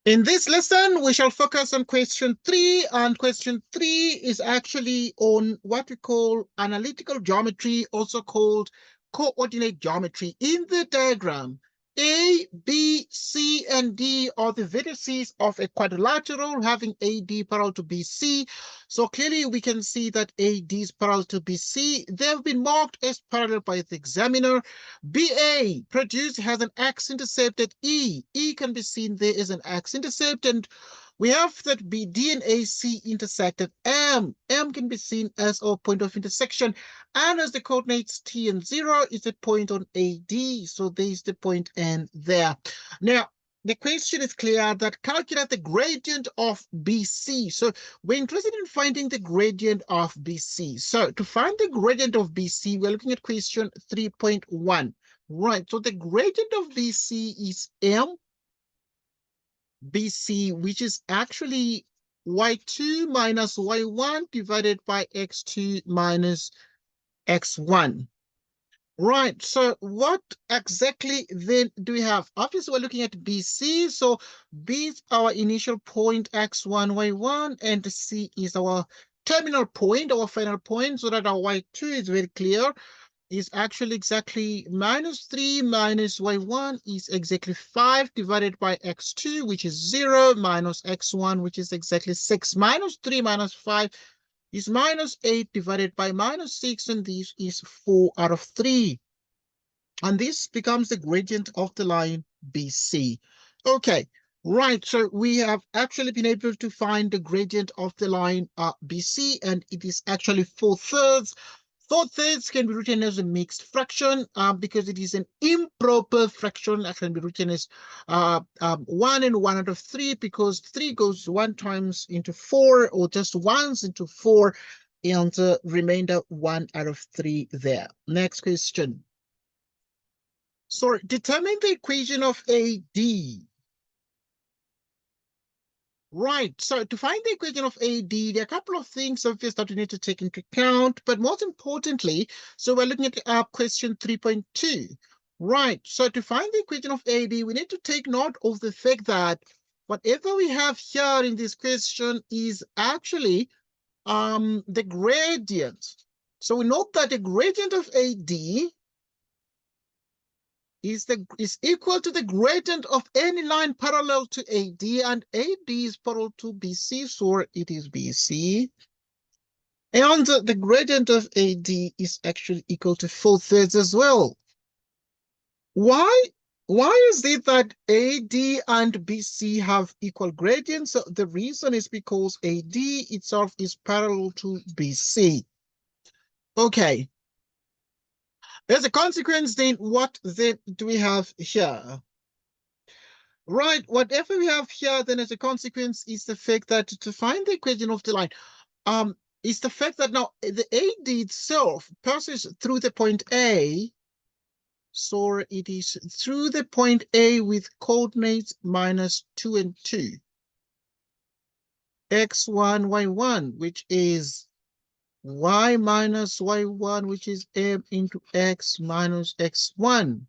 In this lesson, we shall focus on question 3, and question 3 is actually on what we call analytical geometry, also called coordinate geometry. In the diagram, A, B, C, and D are the vertices of a quadrilateral having AD parallel to BC. So clearly we can see that AD is parallel to BC. They have been marked as parallel by the examiner. BA produced has an x-intercept at E. E can be seen there as an x-intercept, and we have that BD and AC intersect at M. M can be seen as our point of intersection, and as the coordinates T and 0 is a point on AD, so there is the point N there. Now, the question is clear that calculate the gradient of BC. So we're interested in finding the gradient of BC. So to find the gradient of BC, we're looking at question 3.1. Right, so the gradient of BC is M BC, which is actually y2 minus y1 divided by x2 minus x1. Right, so what exactly then do we have? Obviously, we're looking at BC, so B is our initial point, x1, y1, and C is our terminal point, our final point, so that our y2 is very clear. Is actually exactly -3 minus y1 is exactly 5 divided by x2, which is 0, minus x1, which is exactly 6. -3 minus 5 is -8 divided by -6, and this is 4 out of 3. And this becomes the gradient of the line BC. Okay, right, so we have actually been able to find the gradient of the line BC, and it is actually 4/3. 4/3 can be written as a mixed fraction because it is an improper fraction. That can be written as 1 and 1 out of 3 because 3 goes 1 times into 4 or just once into 4, and the remainder 1 out of 3 there. Next question. So determine the equation of AD. Right, so to find the equation of AD, there are a couple of things obvious that we need to take into account, but most importantly, so we're looking at question 3.2. Right, so to find the equation of AD, we need to take note of the fact that whatever we have here in this question is actually the gradient. So we note that the gradient of AD is equal to the gradient of any line parallel to AD, and AD is parallel to BC, so it is BC. And the gradient of AD is actually equal to 4/3 as well. Why is it that AD and BC have equal gradients? So the reason is because AD itself is parallel to BC. Okay. As a consequence, then what then do we have here? Right, whatever we have here, then as a consequence, is the fact that to find the equation of the line, is the fact that now the AD itself passes through the point A. So it is through the point A with coordinates -2 and 2. x1, y1, which is y minus y1, which is m into x minus x1.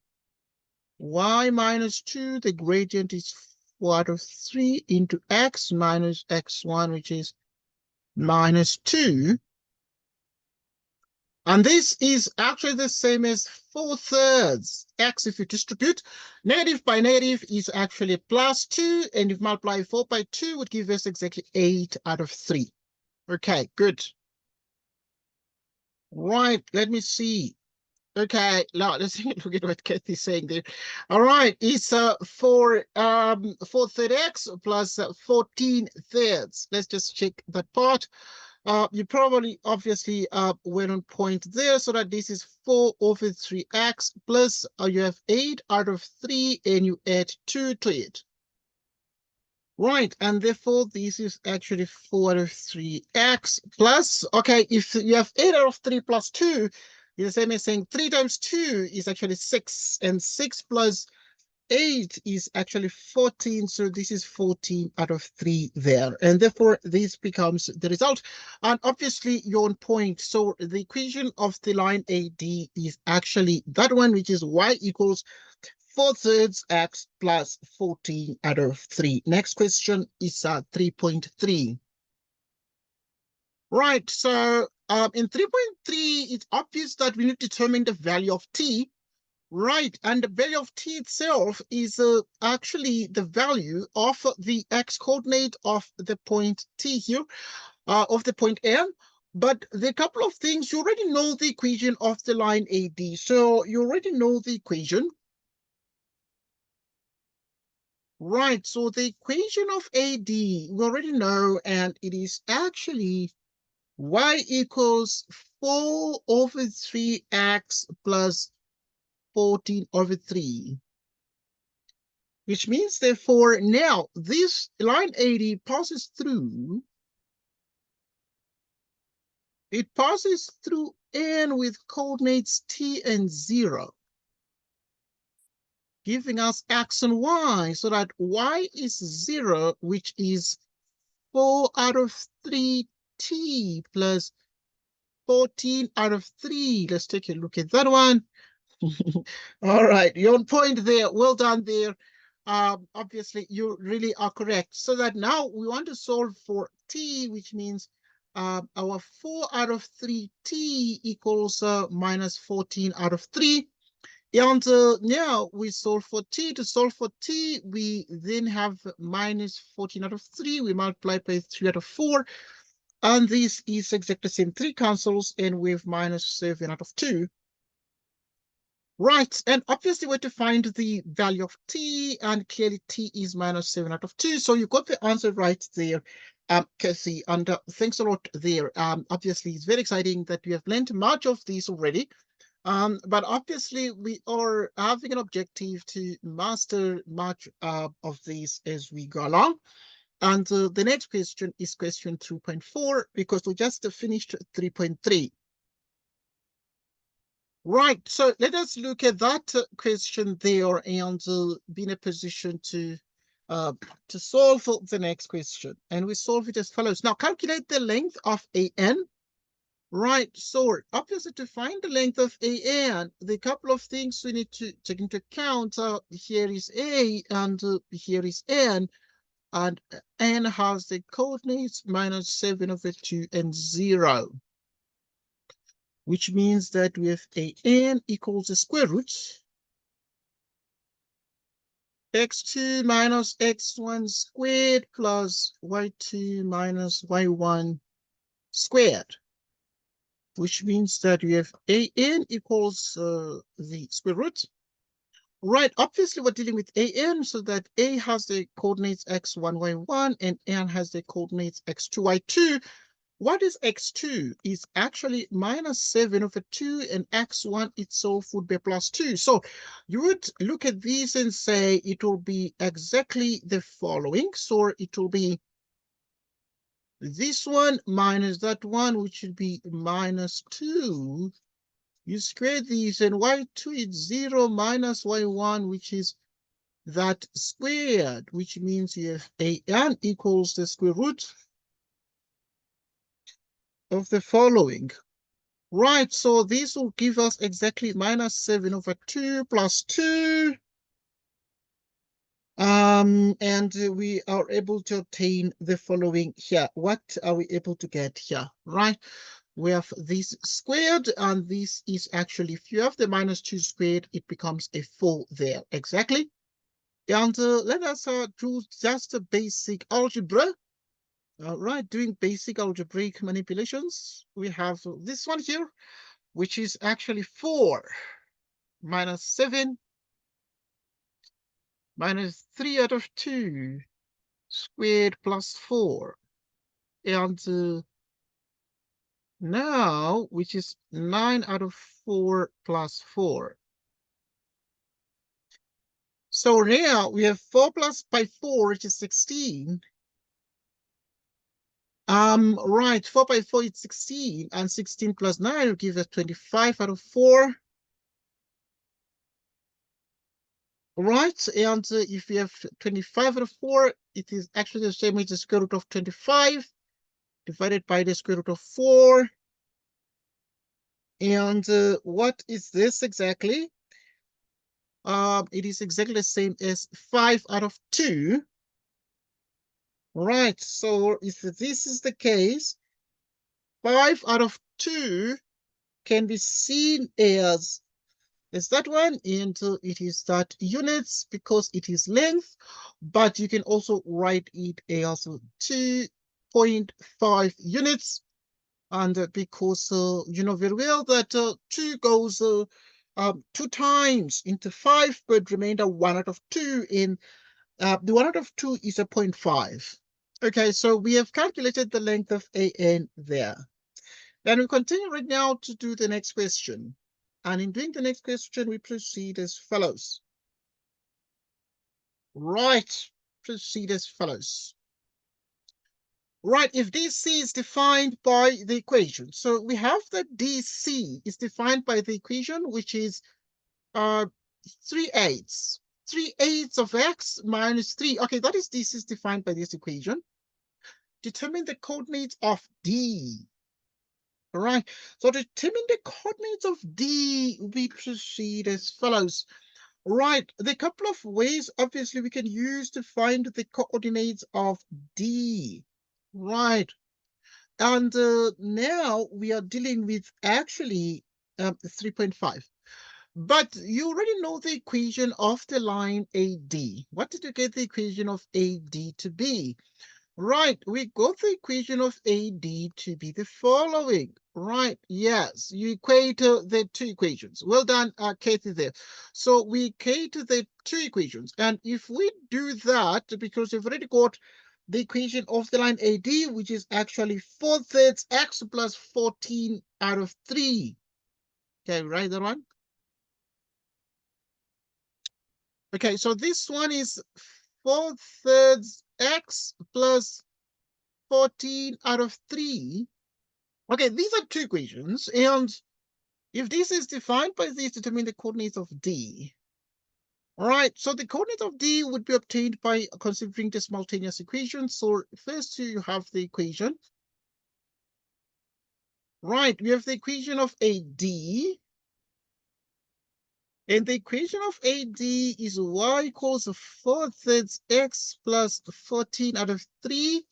Y minus 2, the gradient is 4 out of 3 into x minus x1, which is -2. And this is actually the same as 4/3. X, if you distribute, negative by negative is actually +2, and if you multiply 4 by 2 would give us exactly 8 out of 3. Okay, good. Right, let me see. Okay, now let's look at what Kathy's saying there. All right, it's 4/3x plus 14/3. Let's just check that part. You probably obviously went on point there, so that this is 4/3x plus you have 8 out of 3 and you add 2 to it. Right, and therefore this is actually 4 out of 3x plus, okay, if you have 8 out of 3 plus 2, it's the same as saying 3 times 2 is actually 6, and 6 plus 8 is actually 14, so this is 14 out of 3 there, and therefore this becomes the result. And obviously you're on point, so the equation of the line AD is actually that one, which is y equals 4/3 x plus 14 out of 3. Next question is 3.3. Right, so in 3.3, it's obvious that we need to determine the value of t. Right, and the value of t itself is actually the value of the x coordinate of the point t here, of the point M. But the couple of things, you already know the equation of the line AD. So you already know the equation. Right, so the equation of AD, we already know, and it is actually y equals 4/3x plus 14/3. Which means, therefore, now this line AD passes through, it passes through N with coordinates t and 0, giving us x and y, so that y is 0, which is 4/3t plus 14/3. Let's take a look at that one. All right, you're on point there. Well done there. Obviously, you really are correct. So that now we want to solve for t, which means our 4/3t equals minus 14/3. And now we solve for t. To solve for t, we then have minus 14/3. We multiply by 3/4. And this is exactly the same. 3 cancels, and we have minus 7/2. Right, and obviously we're to find the value of t, and clearly t is minus 7/2. So you got the answer right there, Cassie, and thanks a lot there. Obviously, it's very exciting that we have learned much of this already. But obviously we are having an objective to master much of these as we go along. And the next question is question 2.4, because we just finished 3.3. Right, so let us look at that question there and be in a position to solve the next question. And we solve it as follows. Now calculate the length of AN. Right, so obviously to find the length of AN, the couple of things we need to take into account, here is A and here is N, and N has the coordinates minus 7/2 and 0, which means that we have AN equals the square root x2 minus x1 squared plus y2 minus y1 squared, which means that we have AN equals the square root. Right, obviously we're dealing with AN, so that A has the coordinates x1, y1, and N has the coordinates x2, y2. What is x2? Is actually minus 7/2, and x1 itself would be plus 2. So you would look at these and say it will be exactly the following. So it will be this one minus that one, which would be minus 2. You square these, and y2 is 0 minus y1, which is that squared, which means you have AN equals the square root of the following. Right, so this will give us exactly minus 7/2 plus 2. And we are able to obtain the following here. What are we able to get here? Right, we have this squared, and this is actually, if you have the minus 2 squared, it becomes a 4 there. Exactly. And let us do just a basic algebra. Right, doing basic algebraic manipulations. We have this one here, which is actually 4 minus 7 minus 3/2 squared plus 4. And now, which is 9/4 plus 4. So now we have 4 plus by 4, which is 16. Right, 4 by 4 is 16, and 16 plus 9 will give us 25/4. Right, and if we have 25/4, it is actually the same as the square root of 25 divided by the square root of 4. And what is this exactly? it is exactly the same as 5 out of 2. Right, so if this is the case, 5 out of 2 can be seen as that one, and it is that units because it is length, but you can also write it as 2.5 units, and because you know very well that 2 goes 2 times into 5, but remainder 1 out of 2, and the 1 out of 2 is a 0.5. Okay, so we have calculated the length of AN there. Then we continue right now to do the next question. And in doing the next question, we proceed as follows. Right, proceed as follows. Right, if DC is defined by the equation. So we have that DC is defined by the equation, which is 3/8. 3/8 of x minus 3. Okay, that is DC is defined by this equation. Determine the coordinates of D. All right, so to determine the coordinates of D, we proceed as follows. Right, the couple of ways obviously we can use to find the coordinates of D. Right, and now we are dealing with actually 3.5. But you already know the equation of the line AD. What did you get the equation of AD to be? Right, we got the equation of AD to be the following. Right, yes, you equate the two equations. Well done, Kathy there. So we equate the two equations. And if we do that, because we've already got the equation of the line AD, which is actually 4/3 x plus 14 out of 3. Okay, right that one? Okay, so this one is 4/3 x plus 14 out of 3. Okay, these are two equations, and if this is defined by this, determine the coordinates of D. All right, so the coordinate of D would be obtained by considering the simultaneous equations. So first you have the equation. Right, we have the equation of AD. And the equation of AD is y equals 4/3 x plus 14 out of 3.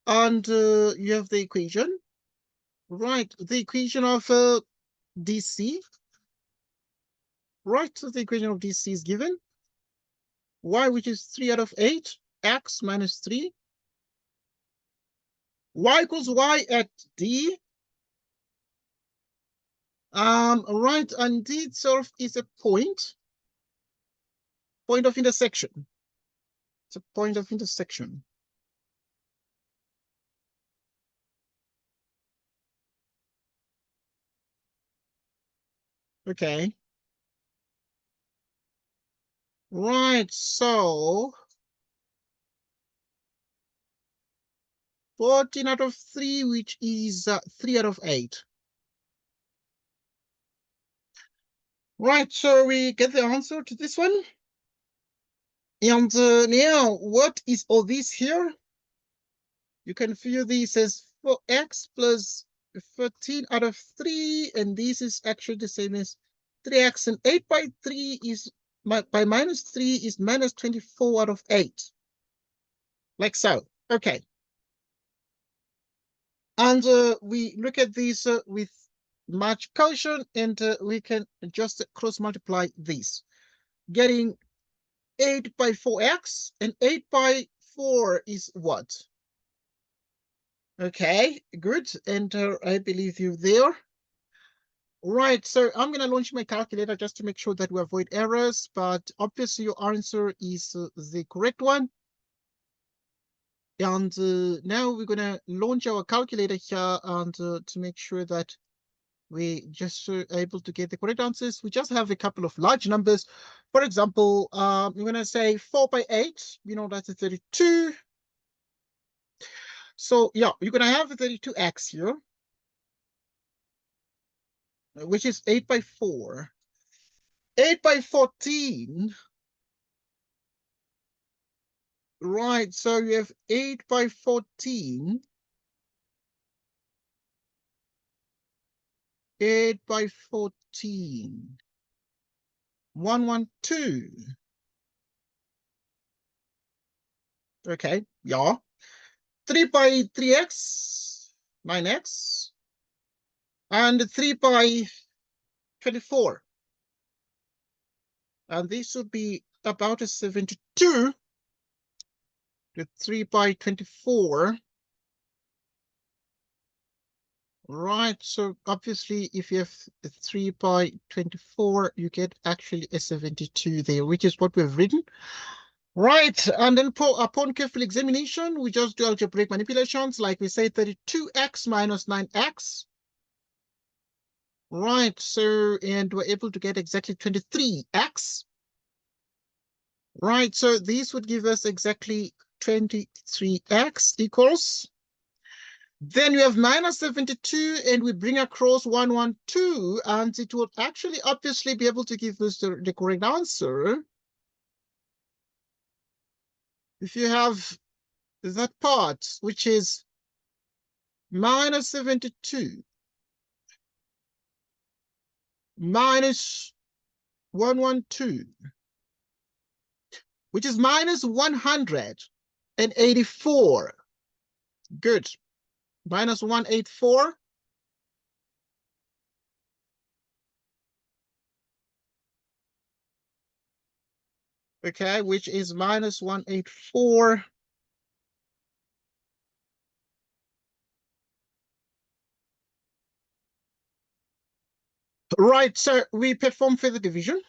And you have the equation. Right, the equation of DC. Right, so the equation of DC is given. Y, which is 3 out of 8, x minus 3. Y equals y at D. Right, and D itself is a point of intersection. It's a point of intersection. Okay. Right, so 14 out of 3, which is 3 out of 8. Right, so we get the answer to this one. And now, what is all this here? You can feel this as 4x plus 14 out of 3, and this is actually the same as 3x, and 8 by 3 is, by minus 3 is minus 24 out of 8. Like so. Okay. And we look at this with much caution, and we can just cross multiply this, getting 8 by 4x, and 8 by 4 is what? Okay, good. Enter, I believe you there. Right, so I'm going to launch my calculator just to make sure that we avoid errors, but obviously your answer is the correct one. And now we're going to launch our calculator here, and to make sure that we just able to get the correct answers. We just have a couple of large numbers. For example, we're going to say 4 by 8, you know, that's a 32. So yeah, you're going to have a 32x here, which is 8 by 4. 8 by 14. Right, so you have 8 by 14. 8 by 14. 112. Okay, yeah. 3 by 3x, 9x. And 3 by 24. And this would be about a 72. The 3 by 24. Right, so obviously if you have 3 by 24, you get actually a 72 there, which is what we've written. Right, and then upon careful examination, we just do algebraic manipulations, like we say 32x minus 9x. Right, so, and we're able to get exactly 23x. Right, so these would give us exactly 23x equals. Then you have minus 72, and we bring across 112, and it will actually obviously be able to give us the correct answer. If you have that part, which is minus 72 minus 112, which is minus 184. Good. Minus 184. Okay, which is minus 184. Right, so we perform further division.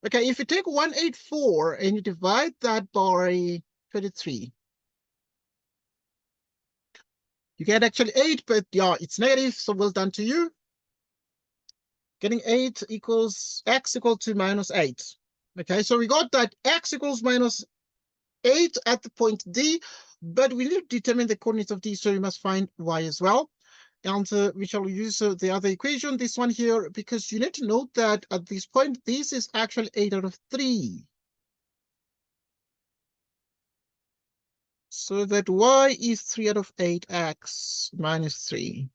Okay, if you take 184 and you divide that by 23, you get actually 8, but yeah, it's negative, so well done to you. Getting 8 equals x equal to minus 8. Okay, so we got that x equals minus 8 at the point D, but we need to determine the coordinates of D, so we must find y as well. And we shall use the other equation, this one here, because you need to note that at this point, this is actually 8 out of 3. So that y is 3 out of 8x minus 3.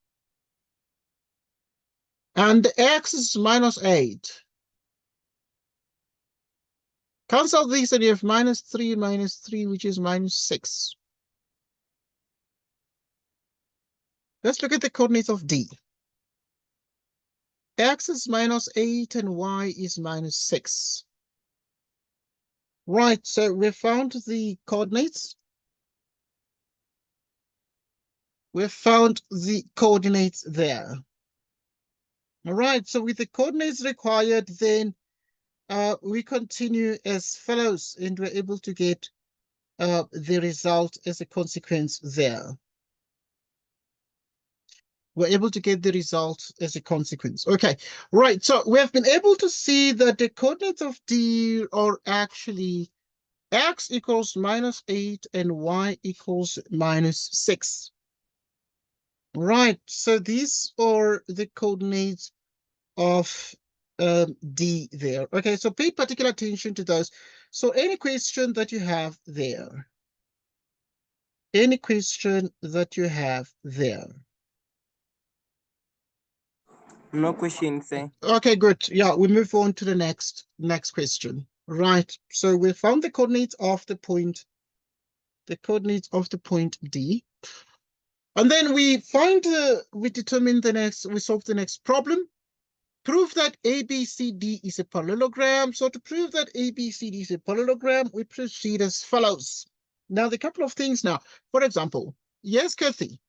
And x is minus 8. Cancel this and you have minus 3, which is minus 6. Let's look at the coordinates of D. X is minus 8 and y is minus 6. Right, so we found the coordinates. We found the coordinates there. All right, so with the coordinates required, then we continue as follows, and we're able to get the result as a consequence there. We're able to get the result as a consequence. Okay, right, so we have been able to see that the coordinates of D are actually x equals minus 8 and y equals minus 6. Right, so these are the coordinates of D there. Okay, so pay particular attention to those. So any question that you have there? Any question that you have there? No question, sir. Okay, good. Yeah, we move on to the next question. Right, so we found the coordinates of the point D. And then we determine the next, we solve the next problem. Prove that ABCD is a parallelogram. So to prove that ABCD is a parallelogram, we proceed as follows. Now, the couple of things now. For example, yes, Kathy?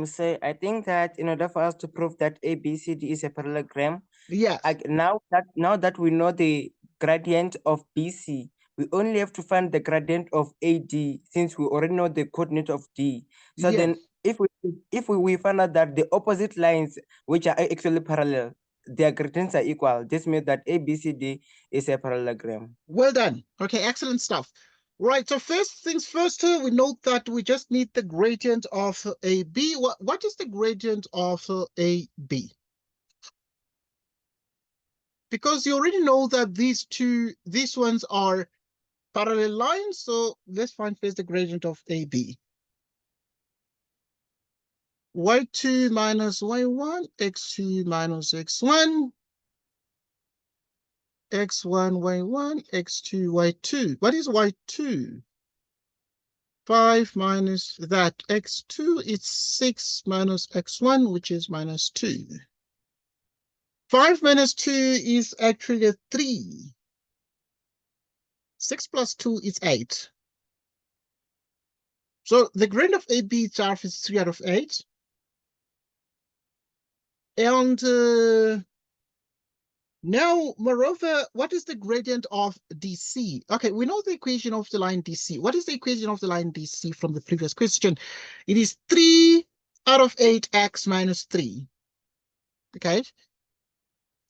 Say, I think that in order for us to prove that ABCD is a parallelogram, Yes. Now that we know the gradient of BC, we only have to find the gradient of AD since we already know the coordinate of D. So yes. then if we find out that the opposite lines, which are actually parallel, their gradients are equal, this means that ABCD is a parallelogram. Well done. Okay, excellent stuff. Right, so first things first, we note that we just need the gradient of AB. What is the gradient of AB? Because you already know that these ones are parallel lines, so let's find first the gradient of AB. y2 minus y1, x2 minus x1, x1, y1, x2, y2. What is y2? 5 minus that. x2 is 6 minus x1, which is minus 2. 5 minus 2 is actually 3. 6 plus 2 is 8. So the gradient of AB itself is 3 out of 8. And now, moreover, what is the gradient of DC? Okay, we know the equation of the line DC. What is the equation of the line DC from the previous question? It is 3 out of 8x minus 3. Okay,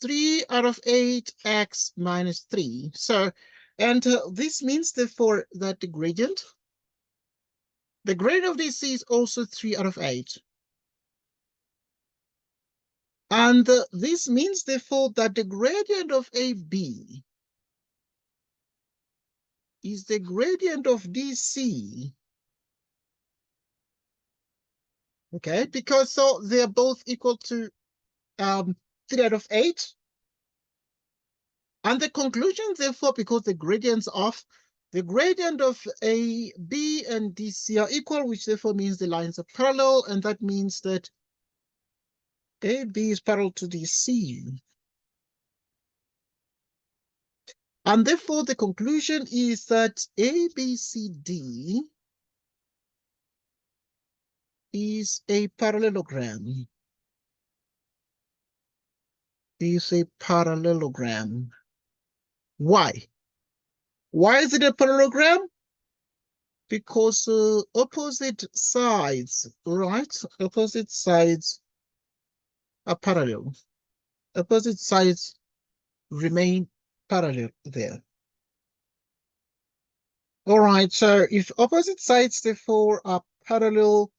3 out of 8x minus 3. So, and this means, therefore, that the gradient of DC is also 3 out of 8. And this means, therefore, that the gradient of AB is the gradient of DC. Okay, because so they're both equal to 3 out of 8. And the conclusion, therefore, because the gradient of A, B, and DC are equal, which therefore means the lines are parallel, and that means that AB is parallel to DC. And therefore, the conclusion is that ABCD is a parallelogram. Is a parallelogram. Why? Why is it a parallelogram? Because opposite sides, right? Opposite sides are parallel. Opposite sides remain parallel there. All right, so if opposite sides therefore are parallel,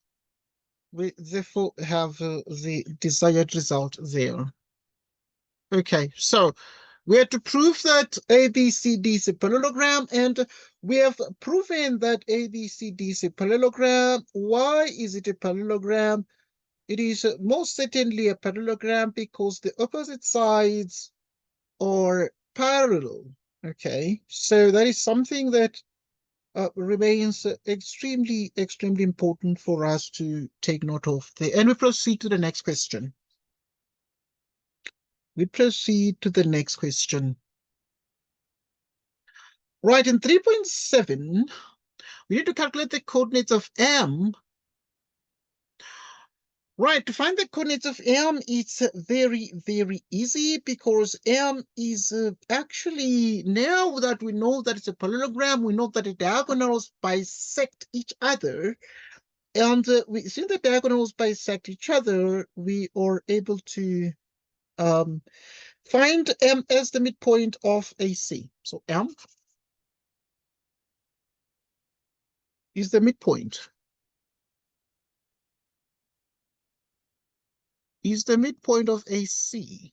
we therefore have the desired result there. Okay, so we have to prove that ABCD is a parallelogram, and we have proven that ABCD is a parallelogram. Why is it a parallelogram? It is most certainly a parallelogram because the opposite sides are parallel. Okay, so that is something that remains extremely important for us to take note of there. And we proceed to the next question. We proceed to the next question. Right, in 3.7, we need to calculate the coordinates of M. Right, to find the coordinates of M, it's very easy because M is actually, now that we know that it's a parallelogram, we know that the diagonals bisect each other. And since the diagonals bisect each other, we are able to find M as the midpoint of AC. So M is the midpoint. Is the midpoint of AC.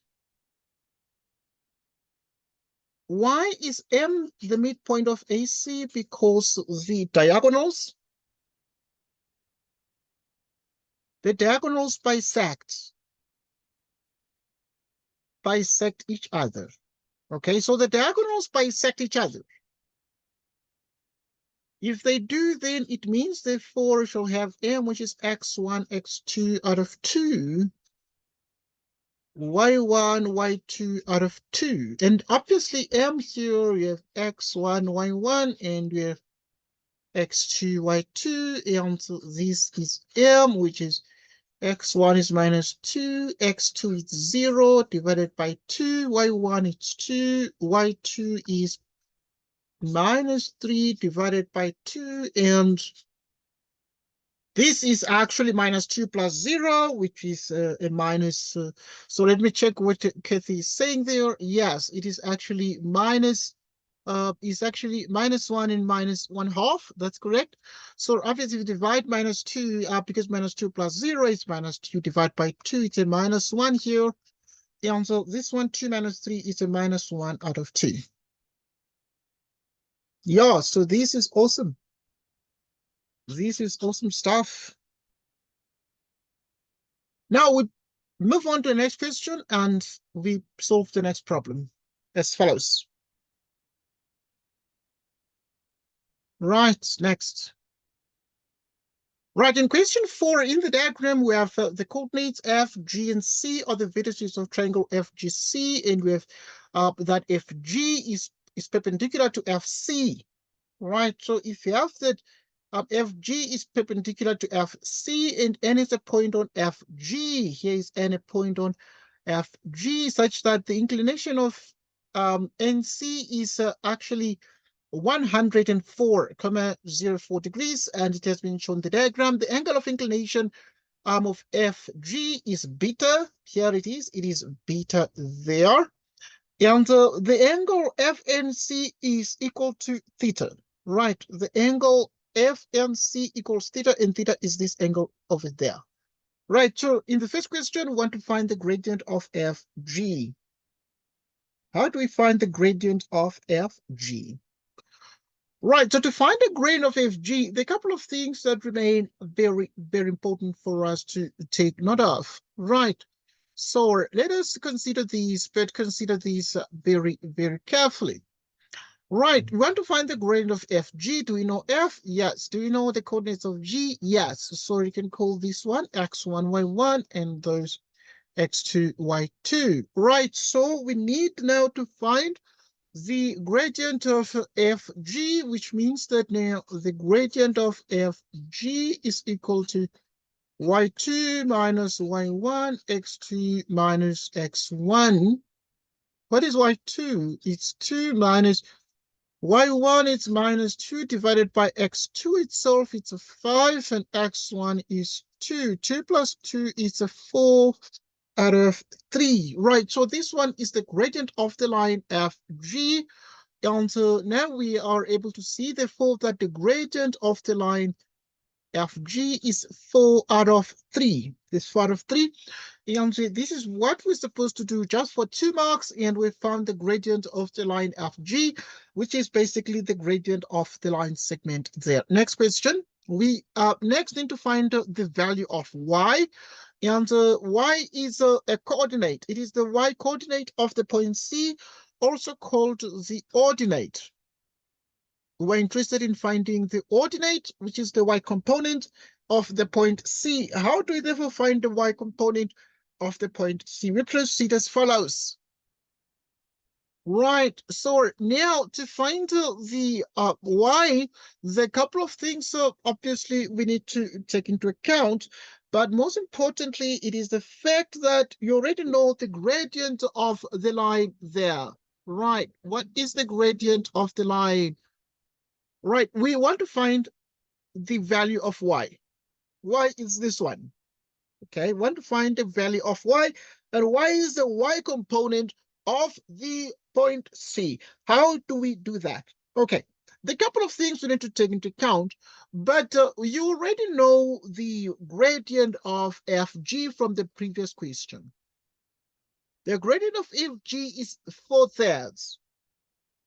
Why is M the midpoint of AC? Because the diagonals bisect each other. Okay, so the diagonals bisect each other. If they do, then it means therefore we shall have M, which is x1, x2 out of 2, y1, y2 out of 2. And obviously M here, we have x1, y1, and we have x2, y2, and so this is M, which is x1 is minus 2, x2 is 0, divided by 2, y1 is 2, y2 is minus 3 divided by 2, and this is actually minus 2 plus 0, which is a minus. So let me check what Kathy is saying there. Yes, it is actually minus. Is actually minus 1 and minus 1/2. That's correct. So obviously, if you divide minus 2, because minus 2 plus 0 is minus 2, divide by 2, it's a minus 1 here. And so this one, 2 minus 3, is a minus 1 out of 2. Yeah, so this is awesome. This is awesome stuff. Now we move on to the next question and we solve the next problem as follows. Right, next. Right, in question 4, in the diagram, we have the coordinates F, G, and C are the vertices of triangle FGC, and we have that FG is perpendicular to FC. Right, so if you have that FG is perpendicular to FC, and N is a point on FG, here is N a point on FG, such that the inclination of NC is actually 104,04 degrees, and it has been shown the diagram. The angle of inclination of FG is beta. Here it is beta there. And the angle FNC is equal to theta, right? The angle FNC equals theta, and theta is this angle over there. Right, so in the first question, we want to find the gradient of FG. How do we find the gradient of FG? Right, so to find the gradient of FG, there are a couple of things that remain very, very important for us to take note of. Right, so let us consider these, but consider these very, very carefully. Right, we want to find the gradient of FG. Do we know F? Yes. Do we know the coordinates of G? Yes. So you can call this one x1, y1, and those x2, y2. Right, so we need now to find the gradient of FG, which means that now the gradient of FG is equal to y2 minus y1, x2 minus x1. What is y2? It's 2 minus y1, it's minus 2 divided by x2 itself, it's a 5, and x1 is 2. 2 plus 2 is a 4 out of 3. Right, so this one is the gradient of the line FG. And so now we are able to see, therefore, that the gradient of the line FG is 4 out of 3. This 4 out of 3. And this is what we're supposed to do just for 2 marks. And we found the gradient of the line FG, which is basically the gradient of the line segment there. Next question. We next need to find the value of y. And y is a coordinate. It is the y coordinate of the point C, also called the ordinate. We're interested in finding the ordinate, which is the y component of the point C. How do we therefore find the y component of the point C? We proceed as follows. Right, so now to find the y, the couple of things obviously we need to take into account, but most importantly, it is the fact that you already know the gradient of the line there. Right, what is the gradient of the line? Right, we want to find the value of y. Y is this one. Okay, we want to find the value of y, and y is the y component of the point C. How do we do that? Okay, the couple of things we need to take into account, but you already know the gradient of FG from the previous question. The gradient of FG is 4/3.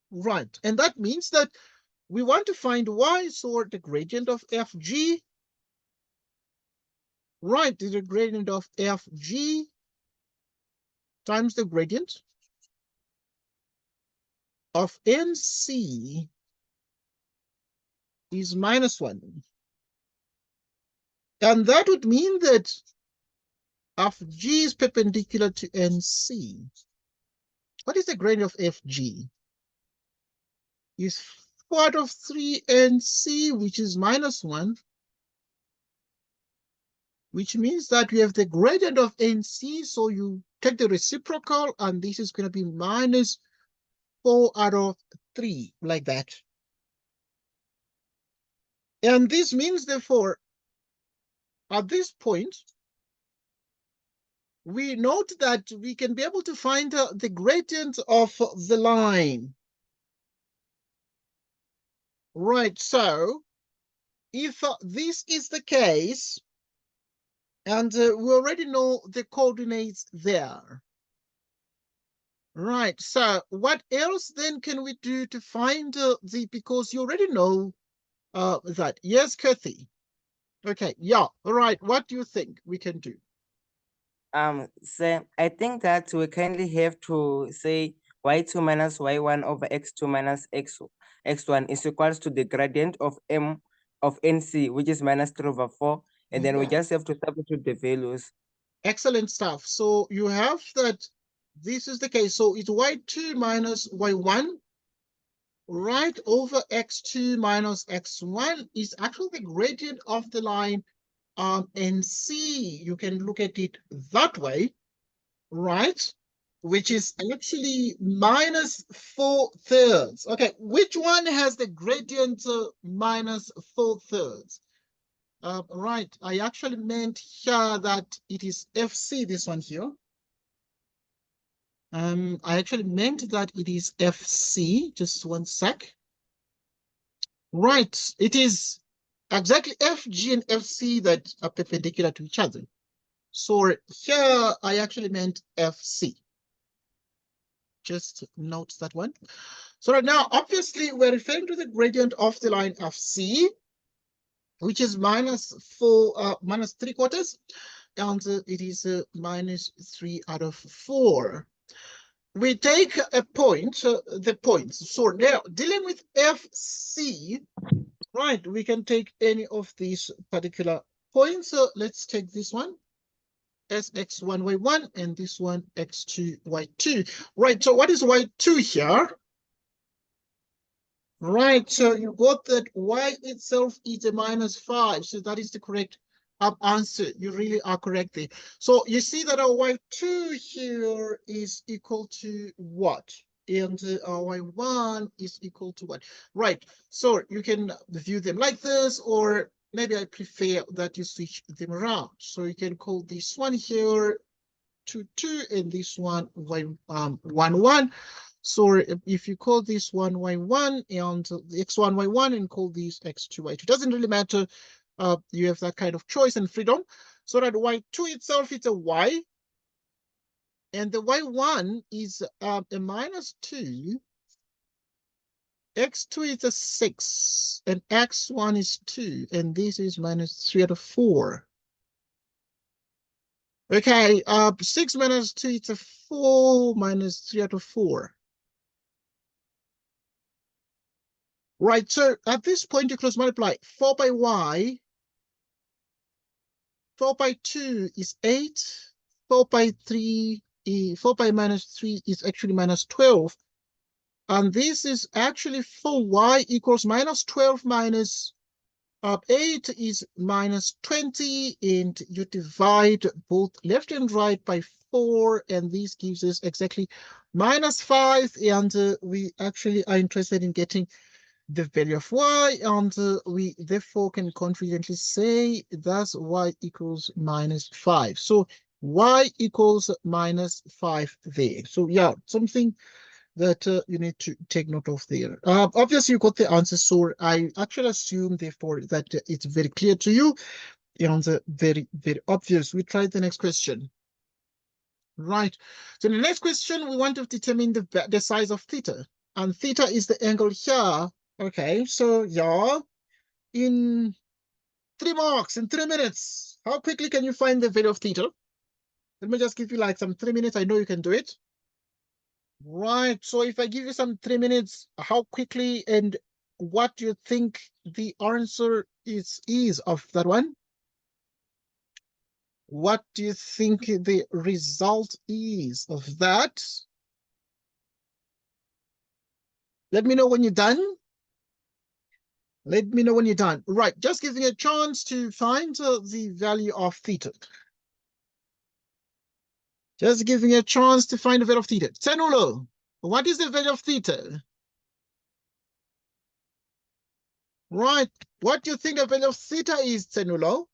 Right, and that means that we want to find y, so the gradient of FG, right, the gradient of FG times the gradient of NC is -1. And that would mean that FG is perpendicular to NC. What is the gradient of FG? Is 4 out of 3 NC, which is -1, which means that we have the gradient of NC, so you take the reciprocal, and this is going to be -4 out of 3, like that. And this means, therefore, at this point, we note that we can be able to find the gradient of the line. Right, so if this is the case, and we already know the coordinates there. Right, so what else then can we do to find because you already know that. Yes, Kathy. Okay, yeah, all right, what do you think we can do? Sir, I think that we kindly have to say y2 minus y1 over x2 minus x1 is equals to the gradient of m of nc, which is minus 3 over 4. And then we Yeah. just have to substitute the values. Excellent stuff. So you have that this is the case. So it's y2 minus y1, right, over x2 minus x1 is actually the gradient of the line NC. You can look at it that way, right? Which is actually minus 4/3. Okay, which one has the gradient minus 4/3? Right, I actually meant here that it is FC, this one here. I actually meant that it is FC, just one sec. Right, it is exactly FG and FC that are perpendicular to each other. So here I actually meant FC. Just note that one. So right now, obviously, we're referring to the gradient of the line FC, which is minus 3/4, and it is minus 3/4. We take a point, the points. So now, dealing with FC, right, we can take any of these particular points. So let's take this one as x1, y1, and this one x2, y2. Right, so what is y2 here? Right, so you got that y itself is a minus 5. So that is the correct answer. You really are correct there. So you see that our y2 here is equal to what? And our y1 is equal to what? Right, so you can view them like this, or maybe I prefer that you switch them around. So you can call this one here 2, 2, and this one 1, 1. So if you call this one y1 and the x1, y1, and call these x2, y2, doesn't really matter. You have that kind of choice and freedom. So that y2 itself is a y, and the y1 is a minus 2, x2 is a 6, and x1 is 2, and this is minus 3/4. Okay, 6 minus 2 is a 4, minus 3/4. Right, so at this point, you cross multiply 4 by y. 4 by 2 is 8. 4 by 3, 4 by minus 3 is actually minus 12. And this is actually 4y equals minus 12 minus 8 is minus 20. And you divide both left and right by 4. And this gives us exactly minus 5. And we actually are interested in getting the value of y, and we therefore can confidently say that's y equals minus 5. So y equals minus 5 there. So yeah, something that you need to take note of there. Obviously, you got the answer, so I actually assume therefore that it's very clear to you. The answer very, very obvious. We try the next question. Right. So the next question, we want to determine the size of theta. And theta is the angle here. Okay, so yeah, in 3 marks, in 3 minutes, how quickly can you find the value of theta? Let me just give you like some 3 minutes. I know you can do it. Right, so if I give you some 3 minutes, how quickly and what do you think the answer is of that one? What do you think the result is of that? Let me know when you're done. Let me know when you're done. Right, just giving you a chance to find the value of theta. Just giving you a chance to find the value of theta. Tsenulo, what is the value of theta? Right, what do you think the value of theta is, Tsenulo?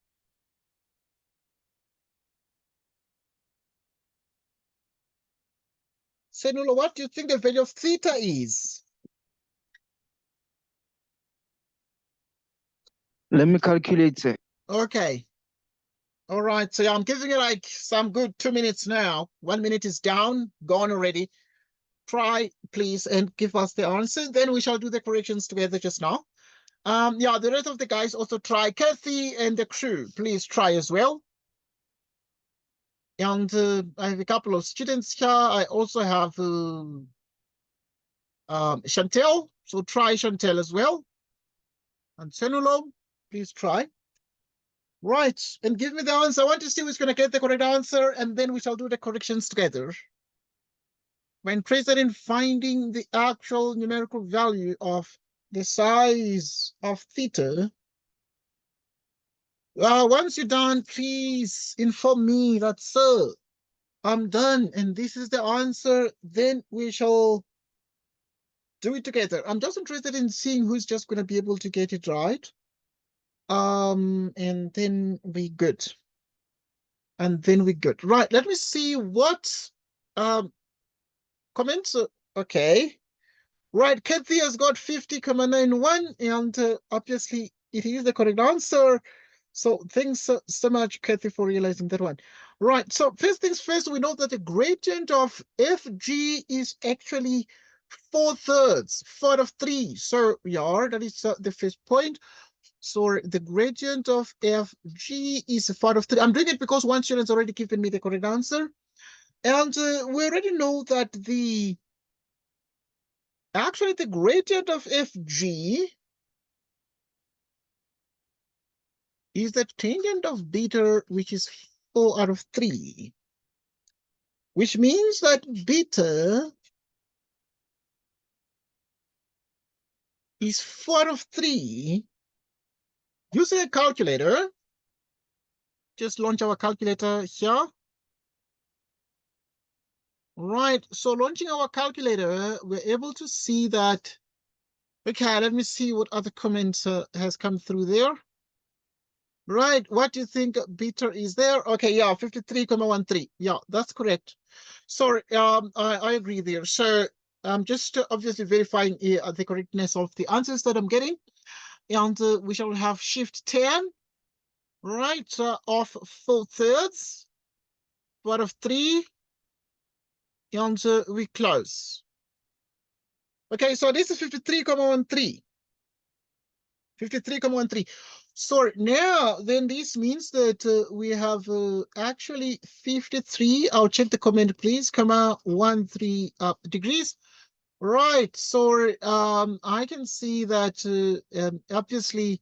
Tsenulo, what do you think the value of theta is? Let me calculate it. Okay. All right, so yeah, I'm giving you like some good 2 minutes now. 1 minute is down, gone already. Try, please, and give us the answer. Then we shall do the corrections together just now. Yeah, the rest of the guys also try. Kathy and the crew, please try as well. And I have a couple of students here. I also have Chantel. So try Chantel as well. And Senulo, please try. Right, and give me the answer. I want to see who's going to get the correct answer, and then we shall do the corrections together. When interested in finding the actual numerical value of the size of theta, once you're done, please inform me that, sir, I'm done, and this is the answer. Then we shall do it together. I'm just interested in seeing who's just going to be able to get it right. And then we good. And then we good. Right, let me see what comments. Okay. Right, Kathy has got 50,91, and obviously it is the correct answer. So thanks so much, Kathy, for realizing that one. Right, so first things first, we know that the gradient of FG is actually 4/3, 4/3. So yeah, that is the first point. So the gradient of FG is 4/3. I'm doing it because one student's already given me the correct answer. And we already know that actually the gradient of FG is the tangent of beta, which is 4/3, which means that beta is 4/3. Using a calculator, just launch our calculator here. Right, so launching our calculator, we're able to see that. Okay, let me see what other comments has come through there. Right, what do you think beta is there? Okay, yeah, 53,13. Yeah, that's correct. Sorry, I agree there. So I'm just obviously verifying the correctness of the answers that I'm getting. And we shall have shift 10, right, of 4/3, 4/3, and we close. Okay, so this is 53,13. 53,13. So now, then this means that we have actually 53. I'll check the comment, please. 13 degrees. Right. So I can see that obviously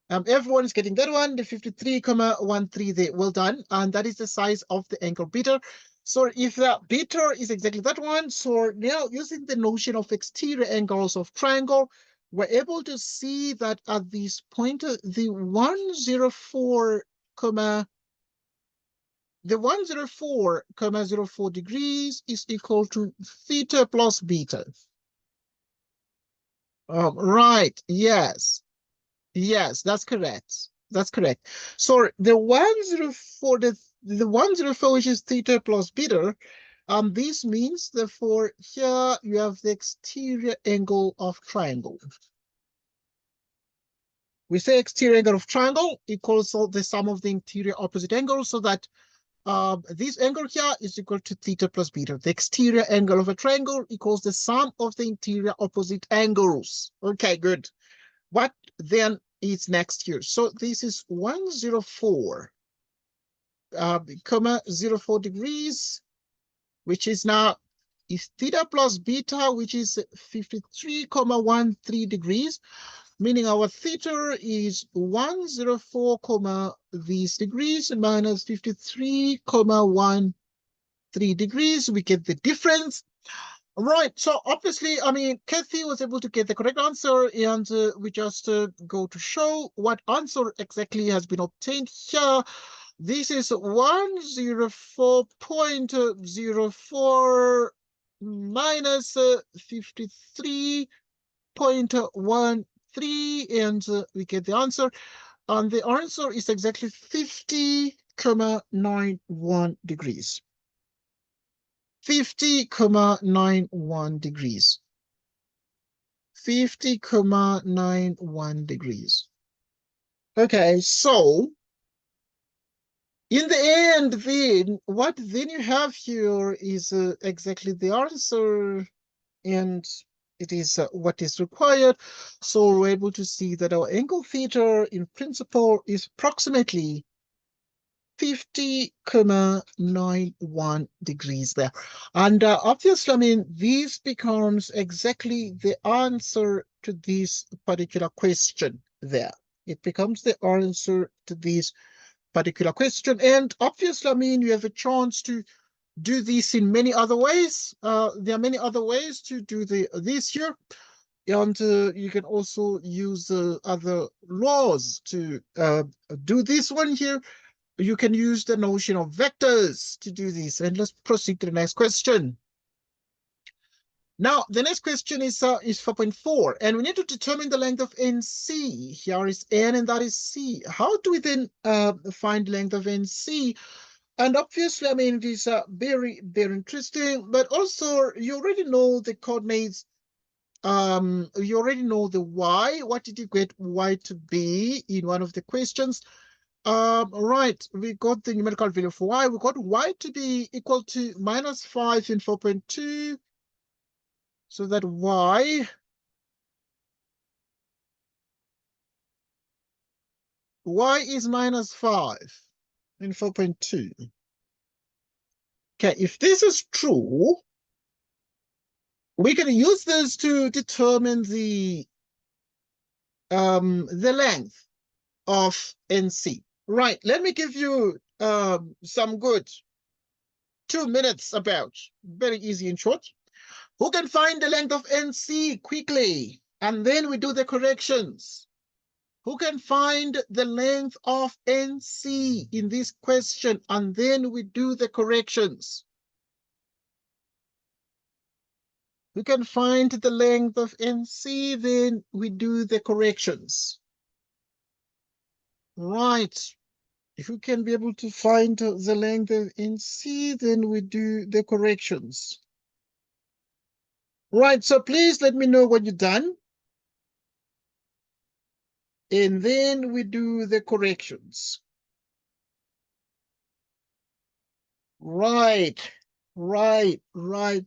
everyone is getting that one. The 53,13 there. Well done. And that is the size of the angle beta. So if that beta is exactly that one, so now using the notion of exterior angles of triangle, we're able to see that at this point, the 104,04 degrees is equal to theta plus beta. Right, yes. Yes, that's correct. That's correct. So the 104, the 104, which is theta plus beta, this means therefore here you have the exterior angle of triangle. We say exterior angle of triangle equals the sum of the interior opposite angles, so that this angle here is equal to theta plus beta. The exterior angle of a triangle equals the sum of the interior opposite angles. Okay, good. What then is next here? So this is 104, 04 degrees, which is now is theta plus beta, which is 53,13 degrees, meaning our theta is 104, these degrees minus 53,13 degrees. We get the difference. Right, so obviously, I mean, Kathy was able to get the correct answer, and we just go to show what answer exactly has been obtained here. This is 104.04 minus 53.13, and we get the answer. And the answer is exactly 50,91 degrees. 50,91 degrees. 50,91 degrees. Okay, so in the end, then, what then you have here is exactly the answer, and it is what is required. So we're able to see that our angle theta in principle is approximately 50,91 degrees there. And obviously, I mean, this becomes exactly the answer to this particular question there. It becomes the answer to this particular question. And obviously, I mean, you have a chance to do this in many other ways. There are many other ways to do this here. And you can also use other laws to do this one here. You can use the notion of vectors to do this. And let's proceed to the next question. Now, the next question is 4.4, and we need to determine the length of NC. Here is N, and that is C. How do we then find the length of NC? And obviously, I mean, it is very, very interesting, but also you already know the coordinates. You already know the Y. What did you get Y to be in one of the questions? Right, we got the numerical value for Y. We got Y to be equal to -5 in 4.2. So that Y is -5 in 4.2. Okay, if this is true, we can use this to determine the length of NC. Right, let me give you some good 2 minutes about, very easy and short. Who can find the length of NC quickly? And then we do the corrections. Who can find the length of NC in this question? And then we do the corrections. We can find the length of NC, then we do the corrections. Right. If we can be able to find the length of NC, then we do the corrections. Right, so please let me know when you're done. And then we do the corrections. Right.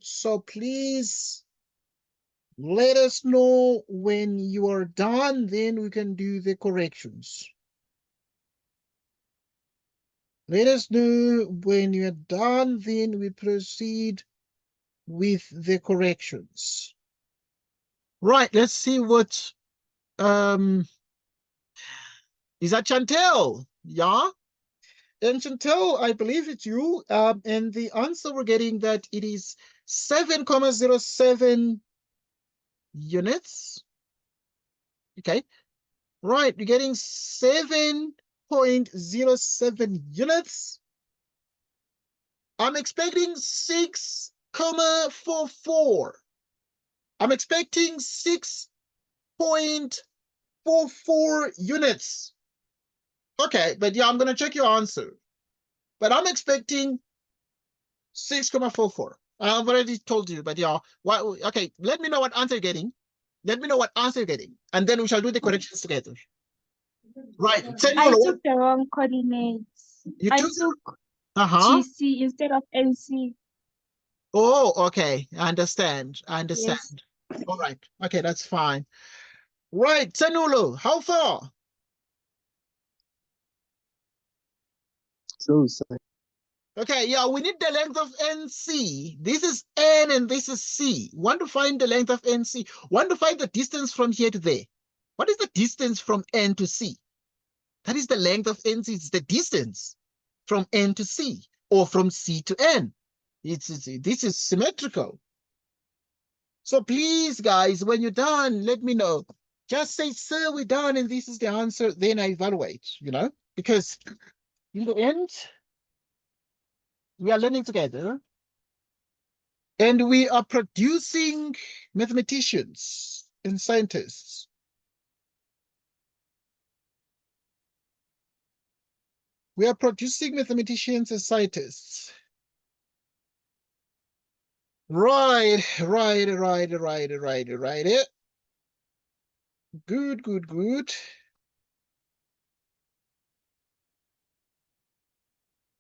So please let us know when you are done, then we can do the corrections. Let us know when you are done, then we proceed with the corrections. Right, let's see what is that Chantel? Yeah? And Chantel, I believe it's you. And the answer we're getting that it is 7,07 units. Okay. Right, you're getting 7.07 units. I'm expecting 6,44. I'm expecting 6.44 units. Okay, but yeah, I'm going to check your answer. But I'm expecting 6,44. I've already told you, but yeah. Okay, let me know what answer you're getting. Let me know what answer you're getting. And then we shall do the corrections together. Right. I took the wrong coordinates. I took GC instead of NC. Oh, okay. I understand. Yes. All right. Okay, that's fine. Right, Sanulu, how far? So, sir. Okay, yeah, we need the length of NC. This is N and this is C. Want to find the length of NC. Want to find the distance from here to there. What is the distance from N to C? That is the length of NC. It's the distance from N to C or from C to N. This is symmetrical. So please, guys, when you're done, let me know. Just say, sir, we're done, and this is the answer. Then I evaluate, because in the end, we are learning together. And we are producing mathematicians and scientists. We are producing mathematicians and scientists. Right. Good.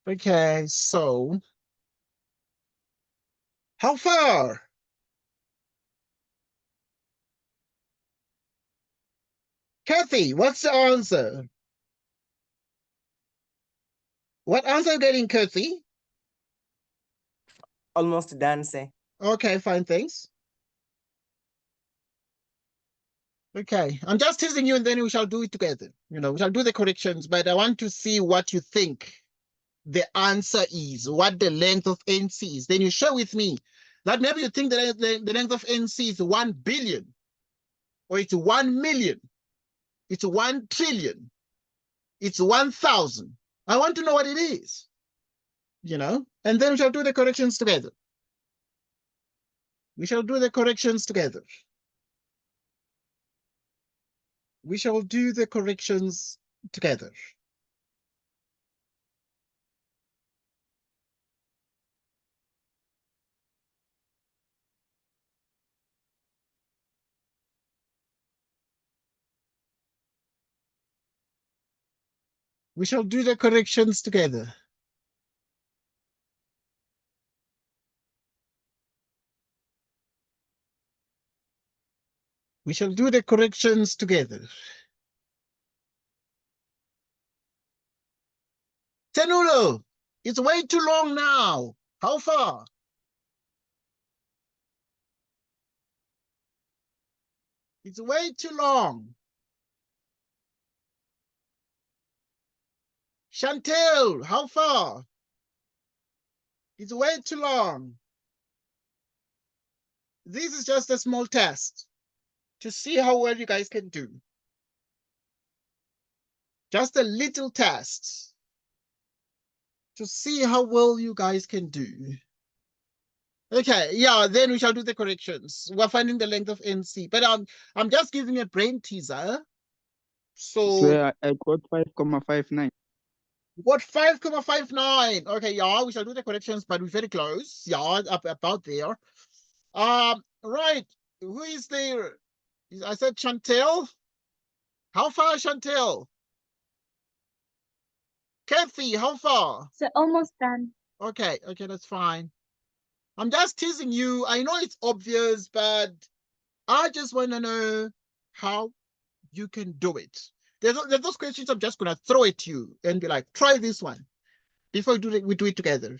Okay, so how far? Kathy, what's the answer? What answer are you getting, Kathy? Almost done, sir. Okay, fine, thanks. Okay, I'm just teasing you and then we shall do it together. You know, we shall do the corrections, but I want to see what you think the answer is, what the length of NC is. Then you share with me that maybe you think the length of NC is 1 billion, or it's 1 million, it's 1 trillion, it's 1,000. I want to know what it is, you know, and then we shall do the corrections together. We shall do the corrections together. We shall do the corrections together. We shall do the corrections together. We shall do the corrections together. Tenulo, it's way too long now. How far? It's way too long. Chantel, how far? It's way too long. This is just a small test to see how well you guys can do. Just a little test to see how well you guys can do. Okay, yeah, then we shall do the corrections. We're finding the length of NC, but I'm just giving a brain teaser. So I got 5,59. what, 5,59? Okay, yeah, we shall do the corrections, but we're very close. Yeah, about there. Right. Who is there? I said Chantel. How far, Chantel? Kathy, how far? So almost done. Okay, that's fine. I'm just teasing you. I know it's obvious, but I just want to know how you can do it. There's those questions I'm just going to throw at you and be like, try this one before we do it together.